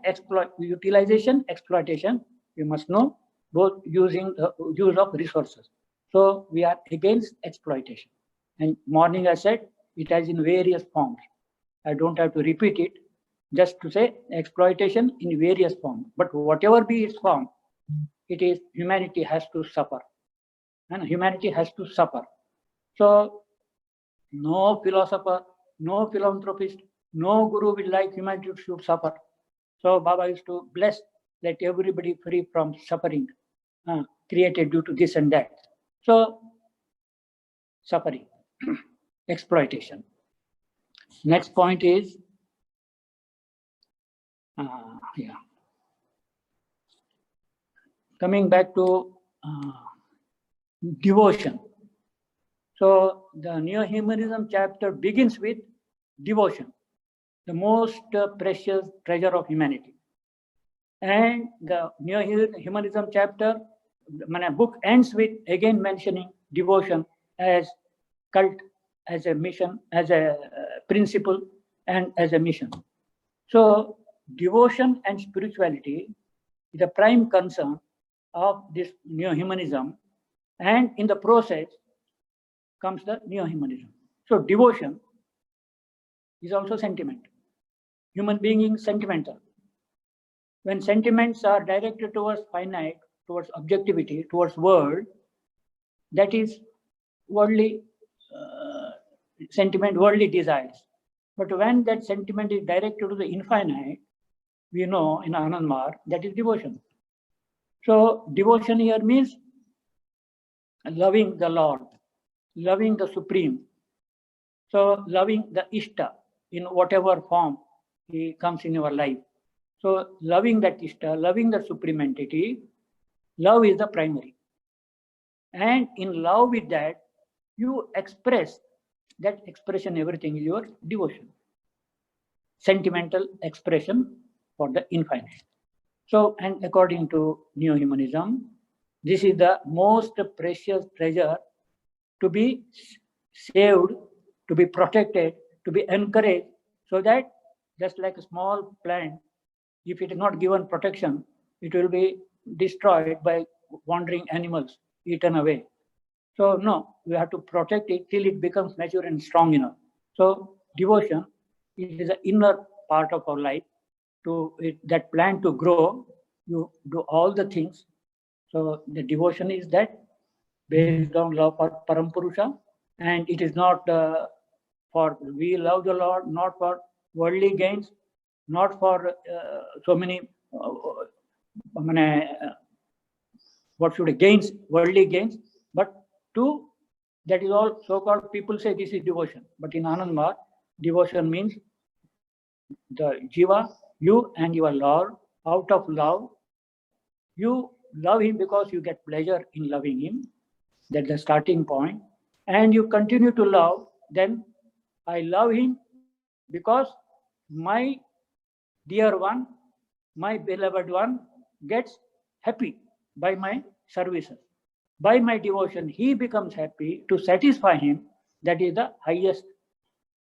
utilization, exploitation, we must know both using the use of resources. So we are against exploitation. And morning I said it has in various forms. I don't have to repeat it, just to say exploitation in various forms. But whatever be its form, it is humanity has to suffer. And humanity has to suffer. So no philosopher, no philanthropist, no guru will like humanity should suffer. So Baba used to bless, let everybody free from suffering created due to this and that. So suffering, exploitation. Next point is, coming back to devotion. So the Neo-Humanism chapter begins with devotion, the most precious treasure of humanity. And the Neo-Humanism chapter, book ends with again mentioning devotion as cult, as a mission, as a principle, and as a mission. So devotion and spirituality is the prime concern of this neo-humanism, and in the process comes the neo-humanism. So devotion is also sentiment. Human being is sentimental. When sentiments are directed towards finite, towards objectivity, towards world, that is worldly sentiment, worldly desires. But when that sentiment is directed to the infinite, we know in Anand Marg, that is devotion. So devotion here means loving the Lord, loving the Supreme. So loving the Ishta in whatever form he comes in your life. So loving that Ishta, loving the Supreme Entity, love is the primary. And in love with that, you express that expression, everything is your devotion. Sentimental expression for the infinite. So, and according to neo-humanism, this is the most precious treasure to be saved, to be protected, to be encouraged, so that just like a small plant, if it is not given protection, it will be destroyed by wandering animals, eaten away. So no, we have to protect it till it becomes mature and strong enough. So devotion is the inner part of our life. To that plant to grow, you do all the things. So the devotion is that based on love for Parampurusha, and it is not for we love the Lord, not for worldly gains, not for so many gains, worldly gains, but to that is all so-called people say this is devotion. But in Anand Marg, devotion means the jiva, you and your Lord, out of love, you love him because you get pleasure in loving him. That's the starting point. And you continue to love, then I love him because my dear one, my beloved one gets happy by my services. By my devotion, he becomes happy. To satisfy him, that is the highest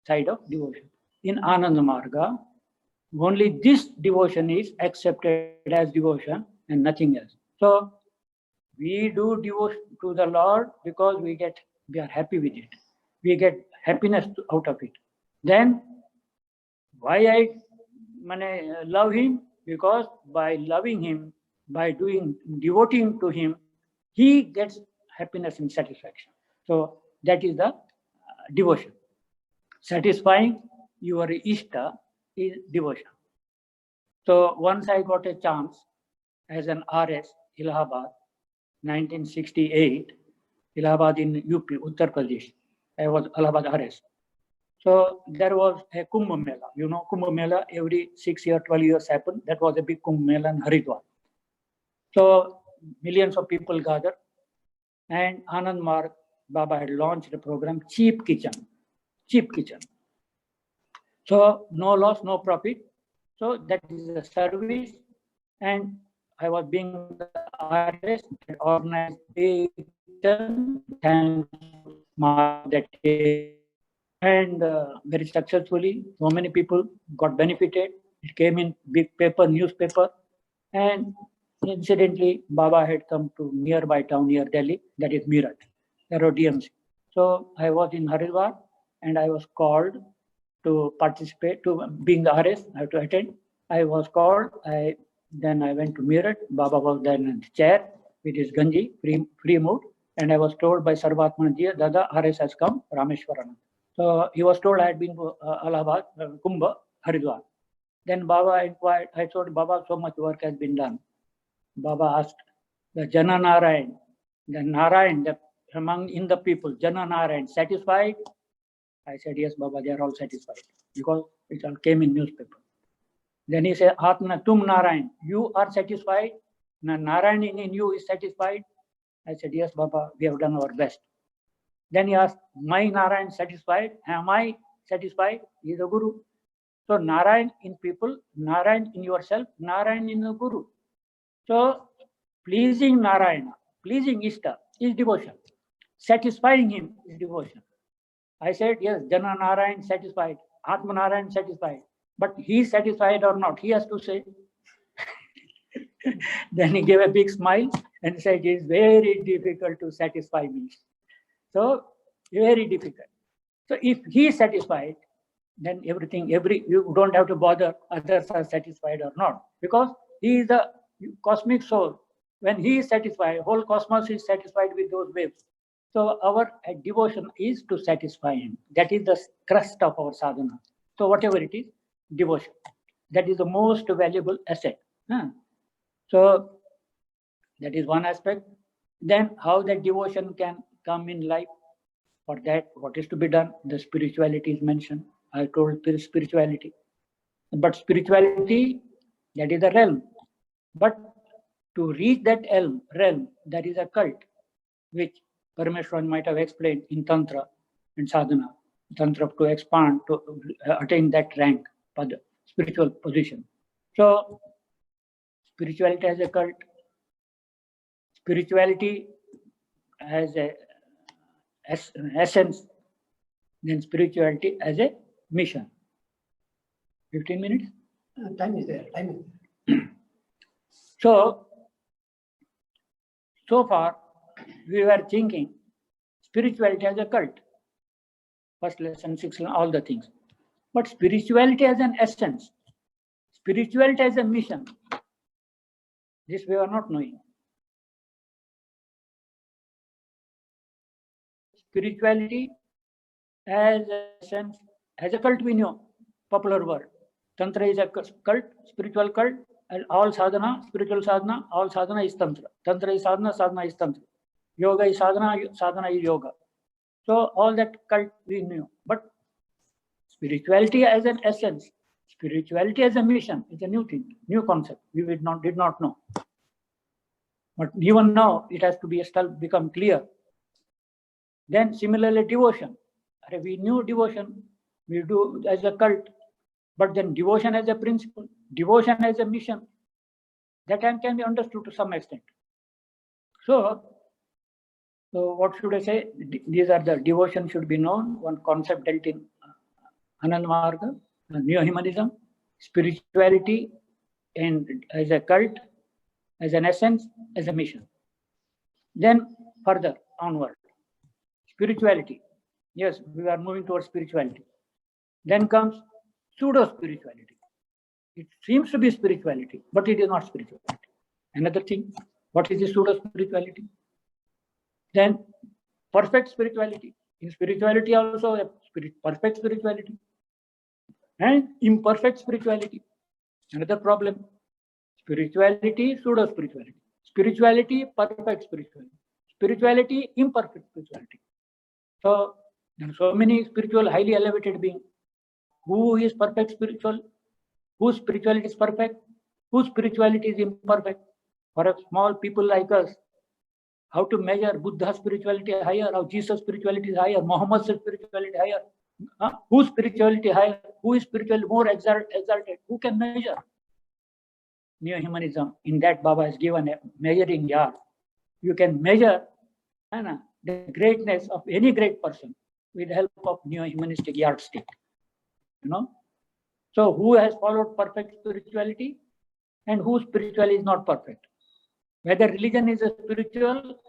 side of devotion. In Ananda Marga, only this devotion is accepted as devotion and nothing else. So we do devotion to the Lord because we are happy with it. We get happiness out of it. Then why I love him? Because by loving him, by devoting to him, he gets happiness and satisfaction. So That is the devotion. Satisfying your Ishta is devotion. So once I got a chance as an RS, Allahabad, 1968, Allahabad in UP, Uttar Pradesh. I was Allahabad RS. So there was a Kumbh Mela. You know, Kumbh Mela every 6 years, 12 years happen. That was a big Kumbh Mela in Haridwar. So millions of people gathered, and Anand Marg Baba had launched a program, Cheap Kitchen. Cheap Kitchen. So no loss, no profit. So that is a service, and I was being the RS that organized the kitchen, thanks that day. And very successfully, so many people got benefited. It came in big paper, newspaper, and incidentally, Baba had come to nearby town near Delhi, that is Meerut, DMC. So I was in Haridwar, and I was called to participate, to being the RS, I have to attend. I was called, then I went to Meerut. Baba was then in the chair with his Ganji, free mood, and I was told by Sarvatmanaji, Dada, RS has come, Rameshwaran. So he was told I had been to Allahabad, Kumbh, Haridwar. Then Baba inquired, I told Baba, so much work has been done. Baba asked, the Jana Narayan, the Narayan, among in the people, Jana Narayan, satisfied? I said, yes, Baba, they are all satisfied, because it all came in newspaper. Then he said, Atma Tum Narayan, you are satisfied? Narayan in you is satisfied? I said, yes, Baba, we have done our best. Then he asked, my Narayan satisfied? Am I satisfied? He is a Guru. So Narayan in people, Narayan in yourself, Narayan in the Guru. So pleasing Narayana, pleasing Ishta is devotion. Satisfying him is devotion. I said, yes, Jana Narayan satisfied, Atma Narayan satisfied. But he is satisfied or not, he has to say. Then he gave a big smile and said, it is very difficult to satisfy me. So very difficult. So if he is satisfied, then everything, you don't have to bother others are satisfied or not, because he is the cosmic soul. When he is satisfied, whole cosmos is satisfied with those waves. So our devotion is to satisfy him. That is the crust of our sadhana. So whatever it is, devotion. That is the most valuable asset. So that is one aspect. Then how that devotion can come in life. For that, what is to be done? The spirituality is mentioned. I told spirituality. But spirituality, that is a realm. But to reach that realm, that is a cult, which Parameshwaran might have explained in Tantra and Sadhana. Tantra to expand, to attain that rank, pada, spiritual position. So, spirituality as a cult, spirituality as a essence, then spirituality as a mission. 15 minutes? Time is there. Time is there. So far, we were thinking spirituality as a cult. First lesson, 6, all the things. But spirituality as an essence, spirituality as a mission, this we are not knowing. Spirituality as a essence, as a cult we know, popular word. Tantra is a cult, spiritual cult, and all sadhana, spiritual sadhana, all sadhana is tantra. Tantra is sadhana, sadhana is tantra. Yoga is sadhana, sadhana is yoga. So all that cult we knew. But spirituality as an essence, spirituality as a mission is a new thing, new concept. We did not know. But even now, it has to be still become clear. Then similarly, devotion. We knew devotion, we do as a cult, but then devotion as a principle, devotion as a mission, that can be understood to some extent. So what should I say? These are the devotion should be known. One concept dealt in Anand Marga, Neo-Humanism, spirituality, and as a cult, as an essence, as a mission. Then further onward, spirituality. Yes, we are moving towards spirituality. Then comes pseudo-spirituality. It seems to be spirituality, but it is not spirituality. Another thing, what is the pseudo-spirituality? Then perfect spirituality. In spirituality also, perfect spirituality and imperfect spirituality. Another problem. Spirituality, pseudo spirituality. Spirituality, perfect spirituality. Spirituality, imperfect spirituality. So there are so many spiritual, highly elevated beings. Who is perfect spiritual? Whose spirituality is perfect? Whose spirituality is imperfect? For a small people like us, how to measure Buddha's spirituality higher, how Jesus' spirituality is higher, Muhammad's spirituality higher? Whose spirituality higher? Who is spiritually more exalted? Who can measure? Neo-humanism, in that Baba has given a measuring yard. You can measure the greatness of any great person with the help of neo-humanistic yardstick. So who has followed perfect spirituality and whose spirituality is not perfect? Whether religion is a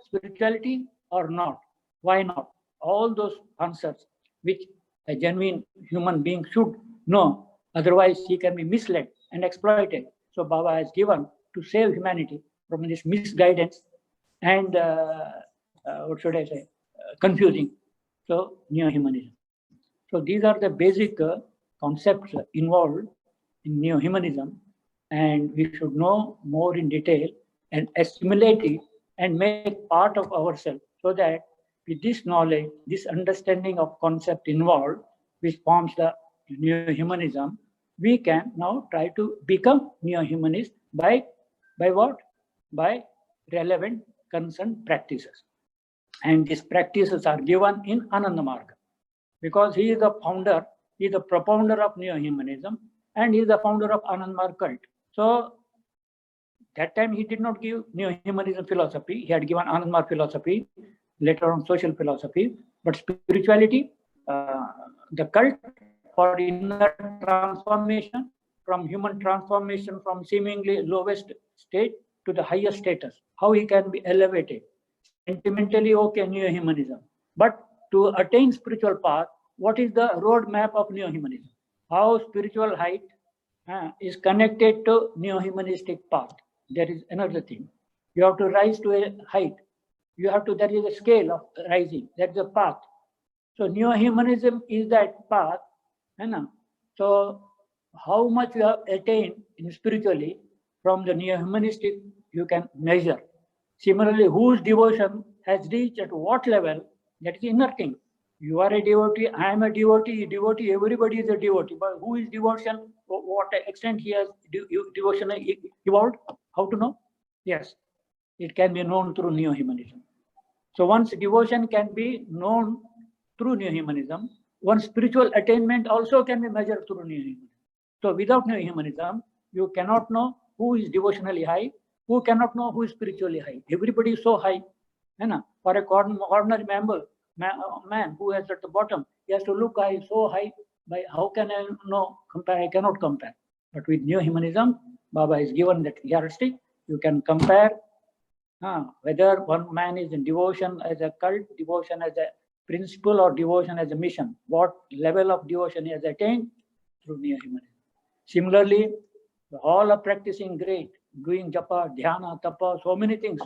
spirituality or not. Why not? All those answers which a genuine human being should know, otherwise he can be misled and exploited. So Baba has given to save humanity from this misguidance and what should I say, confusing. So neo-humanism. So these are the basic concepts involved in neo-humanism, and we should know more in detail and assimilate it and make part of ourselves, so that with this knowledge, this understanding of concept involved, which forms the neo-humanism, we can now try to become neo-humanist by what? By relevant concerned practices. And these practices are given in Ananda Marga, because he is the founder, he is the propounder of neo-humanism, and he is the founder of Ananda Marga cult. So that time he did not give neo-humanism philosophy, he had given Ananda Marga philosophy, later on social philosophy, but spirituality, the cult for inner transformation, from human transformation from seemingly lowest state to the highest status, how he can be elevated. Sentimentally, okay, neo-humanism. But to attain spiritual path, what is the roadmap of neo-humanism? How spiritual height is connected to neo-humanistic path. There is another thing. You have to rise to a height. There is a scale of rising. That's a path. So neo-humanism is that path. So how much you have attained spiritually from the neo-humanistic, you can measure. Similarly, whose devotion has reached at what level, that is inner thing. You are a devotee, I am a devotee, everybody is a devotee. But who is devotion? What extent he has devotion evolved? How to know? Yes, it can be known through neo-humanism. So once devotion can be known through neo-humanism, one's spiritual attainment also can be measured through neo-humanism. So without neo-humanism, you cannot know who is devotionally high, who cannot know who is spiritually high. Everybody is so high. For a ordinary man who is at the bottom, he has to look high, so high. By how can I know? Compare? I cannot compare. But with neo-humanism, Baba is given that yardstick. You can compare whether one man is in devotion as a cult, devotion as a principle, or devotion as a mission. What level of devotion he has attained through neo-humanism. Similarly, all are practicing great, doing japa, dhyana, tapa, so many things.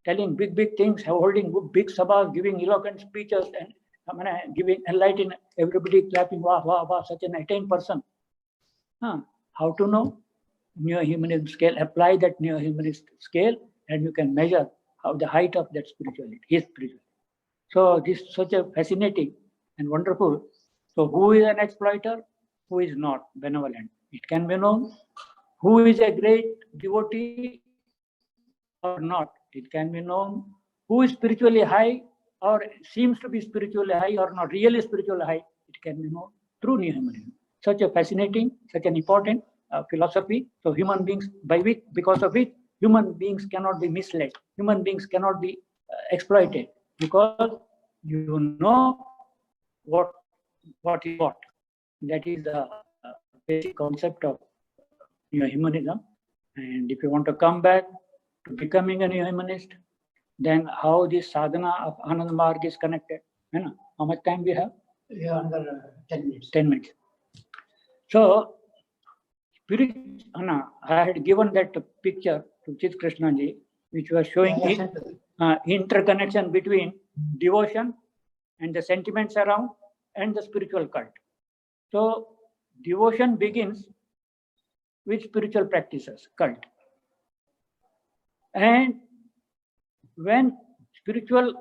Telling big things, holding big sabhas, giving eloquent speeches, and giving enlighten everybody, clapping, wah, wah, wah, such an attained person. How to know? Neo-humanism scale, apply that neo-humanist scale, and you can measure how the height of that spirituality, his spirituality. So this is such a fascinating and wonderful. So who is an exploiter? Who is not benevolent? It can be known. Who is a great devotee or not? It can be known. Who is spiritually high or seems to be spiritually high or not really spiritually high? It can be known through neo-humanism. Such a fascinating, such an important philosophy. So human beings, because of it, human beings cannot be misled. Human beings cannot be exploited, because you know what is what. That is the basic concept of neo-humanism. And if you want to come back to becoming a neo-humanist, then how this sadhana of Ananda Marga is connected. How much time we have? We are under 10 minutes. 10 minutes. So, I had given that picture to Chit Krishnaji, which was showing interconnection between devotion and the sentiments around, and the spiritual cult. So devotion begins with spiritual practices, cult. And when spiritual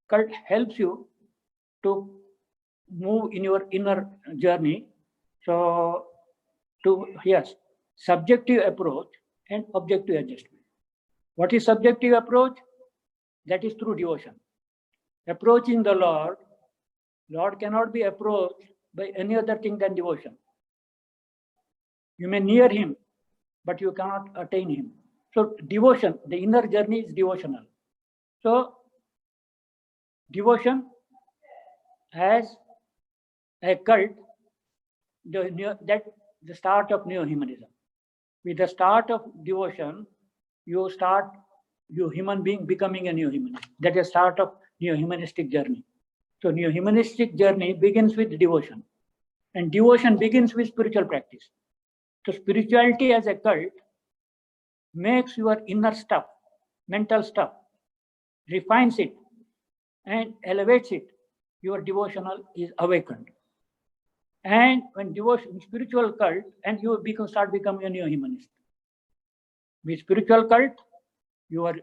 cult helps you to move in your inner journey, so yes, subjective approach and objective adjustment. What is subjective approach? That is through devotion. Approaching the Lord cannot be approached by any other thing than devotion. You may near him, but you cannot attain him. So devotion, the inner journey is devotional. So devotion as a cult, that the start of neo-humanism. With the start of devotion, you human being becoming a neo-humanist. That is the start of neo-humanistic journey. So neo-humanistic journey begins with devotion, and devotion begins with spiritual practice. So spirituality as a cult makes your inner stuff, mental stuff, refines it and elevates it. Your devotional is awakened. And when devotion, spiritual cult, and you start becoming a neo-humanist. With spiritual cult, your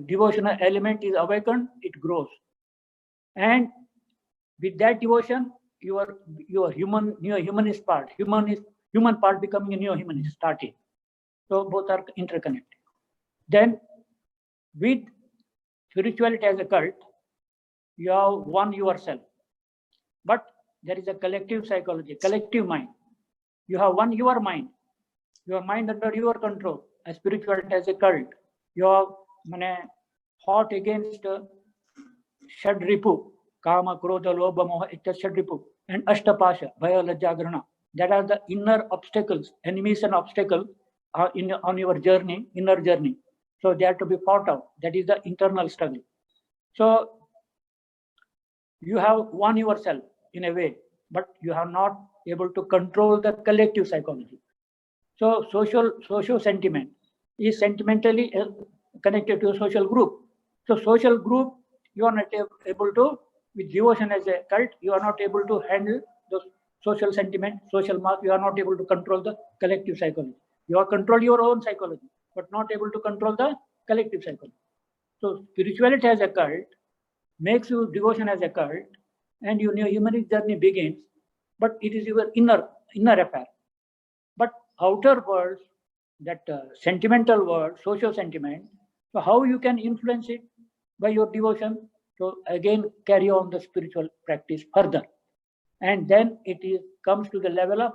devotional element is awakened, it grows. And with that devotion, your neo-humanist part, human part becoming a neo-humanist starting. So both are interconnected. Then with spirituality as a cult, you have won yourself. But there is a collective psychology, collective mind. You have won your mind under your control. As spirituality as a cult, you have fought against Shadripu, Kama, Krodha, Lobha, Moha, Shadripu, and Ashtapasha, Bhaya, Lajja, Grana. That are the inner obstacles, enemies and obstacles on your journey, inner journey. So they have to be fought out. That is the internal struggle. So you have won yourself in a way, but you have not able to control the collective psychology. So social sentiment is sentimentally connected to a social group. So social group, you are not able to, with devotion as a cult, you are not able to handle the social sentiment, social mass. You are not able to control the collective psychology. You are control your own psychology, but not able to control the collective psychology. So spirituality as a cult makes you devotion as a cult, and your human journey begins, but it is your inner affair. But outer world, that sentimental world, social sentiment, so how you can influence it? By your devotion. So again, carry on the spiritual practice further. And then comes to the level of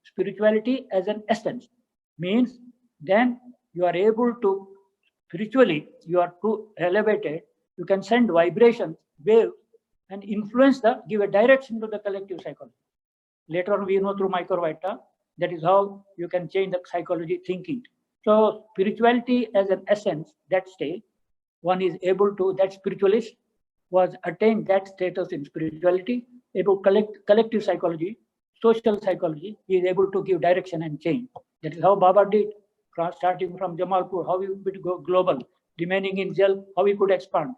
spirituality as an essence. Means then you are able to, spiritually, you are too elevated, you can send vibrations, waves, and give a direction to the collective psychology. Later on, we know through microvita, that is how you can change the psychology thinking. So spirituality as an essence, that state, one is able to, that spiritualist was attained that status in spirituality, able to collective psychology, social psychology, he is able to give direction and change. That is how Baba did, starting from Jamalpur, how he could go global, remaining in jail, how he could expand.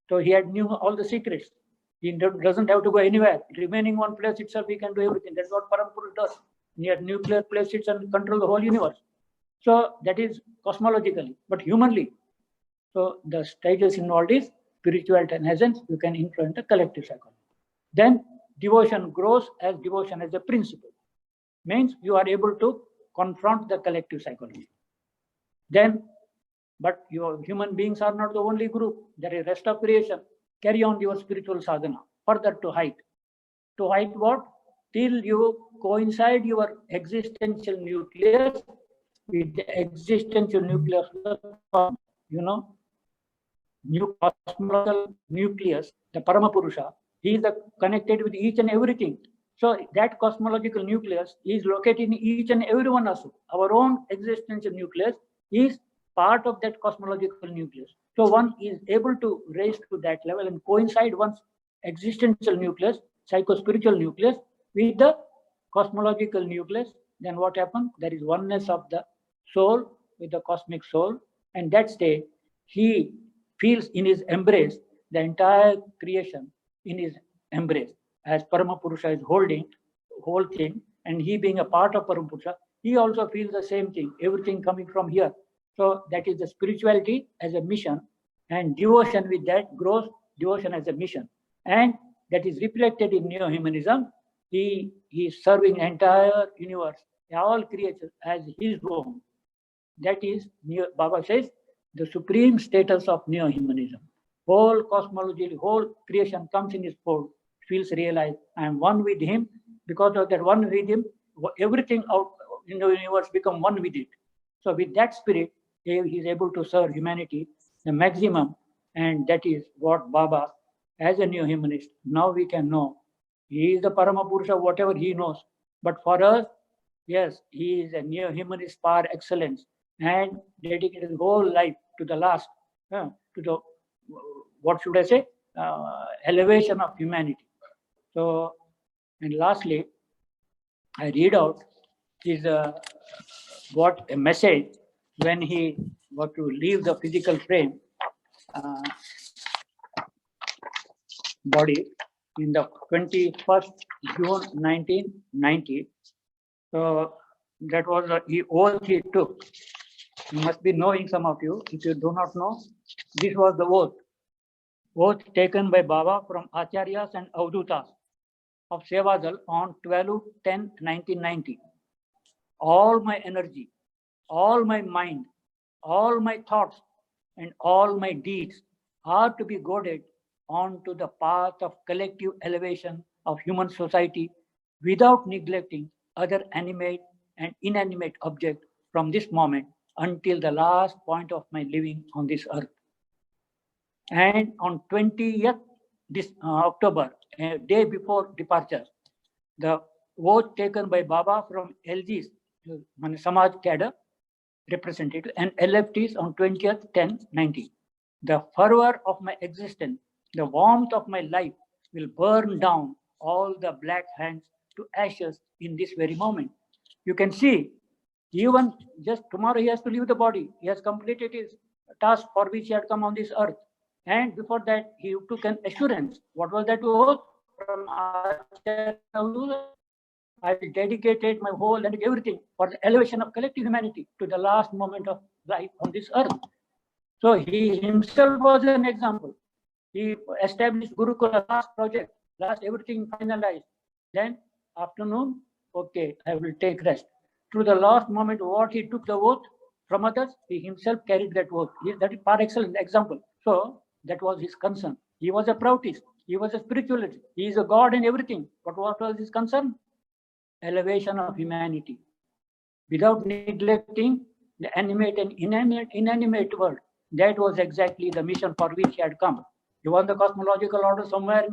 So he knew all the secrets. He doesn't have to go anywhere. Remaining one place itself, he can do everything. That's what Param Purush does. He had nuclear place sits and control the whole universe. So that is cosmologically, but humanly. So the stages involved is spirituality and essence. You can influence the collective psychology. Then devotion grows as devotion as a principle. Means you are able to confront the collective psychology. Then, but your human beings are not the only group. There is rest of creation. Carry on your spiritual sadhana further to height. To height what? Till you coincide your existential nucleus with the existential nucleus of, new cosmological nucleus, the Paramapurusha. He is connected with each and everything. So that cosmological nucleus is located in each and every one of us. Our own existential nucleus is part of that cosmological nucleus. So one is able to raise to that level and coincide one's existential nucleus, psycho-spiritual nucleus, with the cosmological nucleus. Then what happens? There is oneness of the soul with the cosmic soul. And that state, he feels in his embrace the entire creation in his embrace, as Paramapurusha is holding whole thing, and he being a part of Paramapurusha, he also feels the same thing, everything coming from here. So that is the spirituality as a mission, and devotion with that grows devotion as a mission. And that is reflected in neo-humanism. He is serving entire universe, all creatures as his own. That is, Baba says, the supreme status of neo-humanism. Whole cosmology, whole creation comes in his fold, feels realized, I am one with him. Because of that one with him, everything out in the universe become one with it. So with that spirit, he is able to serve humanity the maximum, and that is what Baba, as a neo-humanist, now we can know. He is the Paramapurusha, whatever he knows. But for us, yes, he is a neo-humanist par excellence, and dedicated his whole life to the last, to the, what should I say, elevation of humanity. So, and lastly, I read out is what a message when he was to leave the physical frame body in the 21st June 1990. So that was the oath he took. You must be knowing, some of you. If you do not know, this was the oath taken by Baba from Acharyas and Avdutas of Sevadal on 12/10/1990. All my energy, all my mind, all my thoughts, and all my deeds are to be goaded onto the path of collective elevation of human society without neglecting other animate and inanimate objects from this moment until the last point of my living on this earth. And on 20th this October, a day before departure, the oath taken by Baba from LG's Samaj cadre representative and LFTs on 20th 10/90. The fervor of my existence, the warmth of my life will burn down all the black hands to ashes in this very moment. You can see, even just tomorrow he has to leave the body. He has completed his task for which he had come on this earth. And before that, he took an assurance. What was that oath? From I will dedicate my whole and everything for the elevation of collective humanity to the last moment of life on this earth. So he himself was an example. He established Gurukula, last project, last everything finalized. Then afternoon, okay, I will take rest. To the last moment, what he took the oath from others, he himself carried that oath. That is par excellence example. So that was his concern. He was a proutist. He was a spiritualist. He is a God in everything. But what was his concern? Elevation of humanity, without neglecting the animate and inanimate world. That was exactly the mission for which he had come. He was the cosmological order somewhere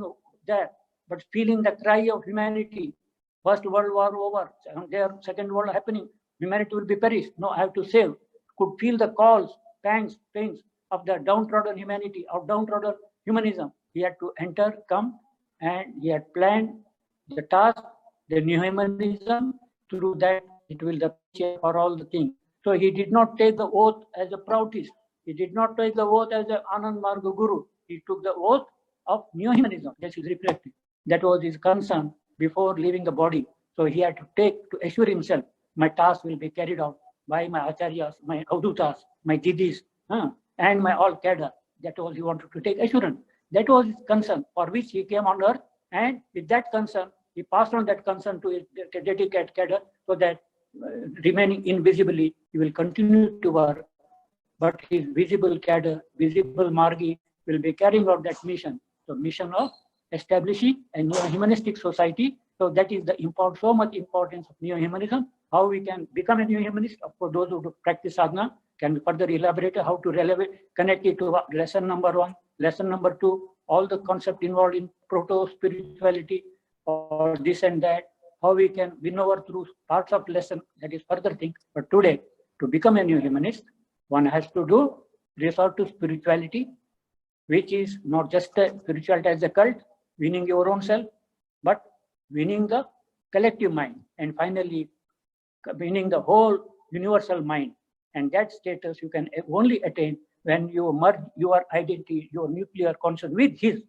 there, but feeling the cry of humanity. First World War over, there Second World happening, humanity will be perished. No, I have to save. Could feel the calls, pangs, pains of the downtrodden humanity, of downtrodden humanism. He had to enter, come, and he had planned the task, the new humanism. Through that, it will appreciate for all the things. So he did not take the oath as a proutist. He did not take the oath as an Anand Marga Guru. He took the oath of new humanism. This is reflected. That was his concern before leaving the body. So he had to take, to assure himself, my task will be carried out by my acharyas, my avdutas, my didis, and my all cadre. That was he wanted to take assurance. That was his concern for which he came on earth. And with that concern, he passed on that concern to his dedicated cadre, so that remaining invisibly, he will continue to work. But his visible cadre, visible margi, will be carrying out that mission. The mission of establishing a neo-humanistic society. So that is the so much importance of neo-humanism. How we can become a neo-humanist. For those who practice sadhana, can be further elaborated how to connect it to lesson number 1, lesson number 2, all the concept involved in proto-spirituality or this and that, how we can win over through parts of lesson, that is further thing. But today, to become a new humanist, one has to resort to spirituality, which is not just a spirituality as a cult, winning your own self, but winning the collective mind, and finally winning the whole universal mind. And that status you can only attain when you merge your identity, your nuclear conscience with his,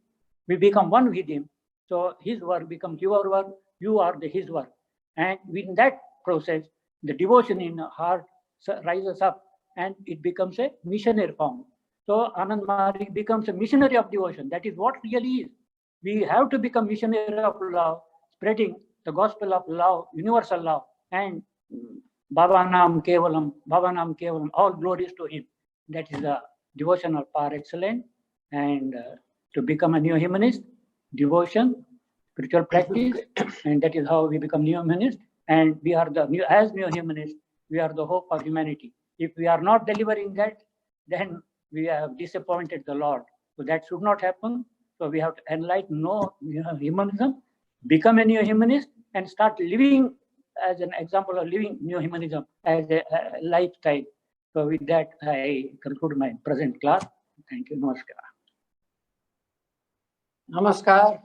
we become one with him. So his work becomes your work, you are his work. And in that process, the devotion in the heart rises up and it becomes a missionary form. So Anand Maharik becomes a missionary of devotion. That is what really is. We have to become missionary of love, spreading the gospel of love, universal love, and Bhavanam Kevalam, all glories to him. That is the devotional par excellence. And to become a neo-humanist, devotion, spiritual practice, and that is how we become neo-humanist. And we are as neo-humanists, we are the hope of humanity. If we are not delivering that, then we have disappointed the Lord. So that should not happen. So we have to enlighten humanism, become a neo-humanist, and start living as an example of living neo-humanism as a lifestyle. So with that, I conclude my present class. Thank you. Namaskar. Namaskar.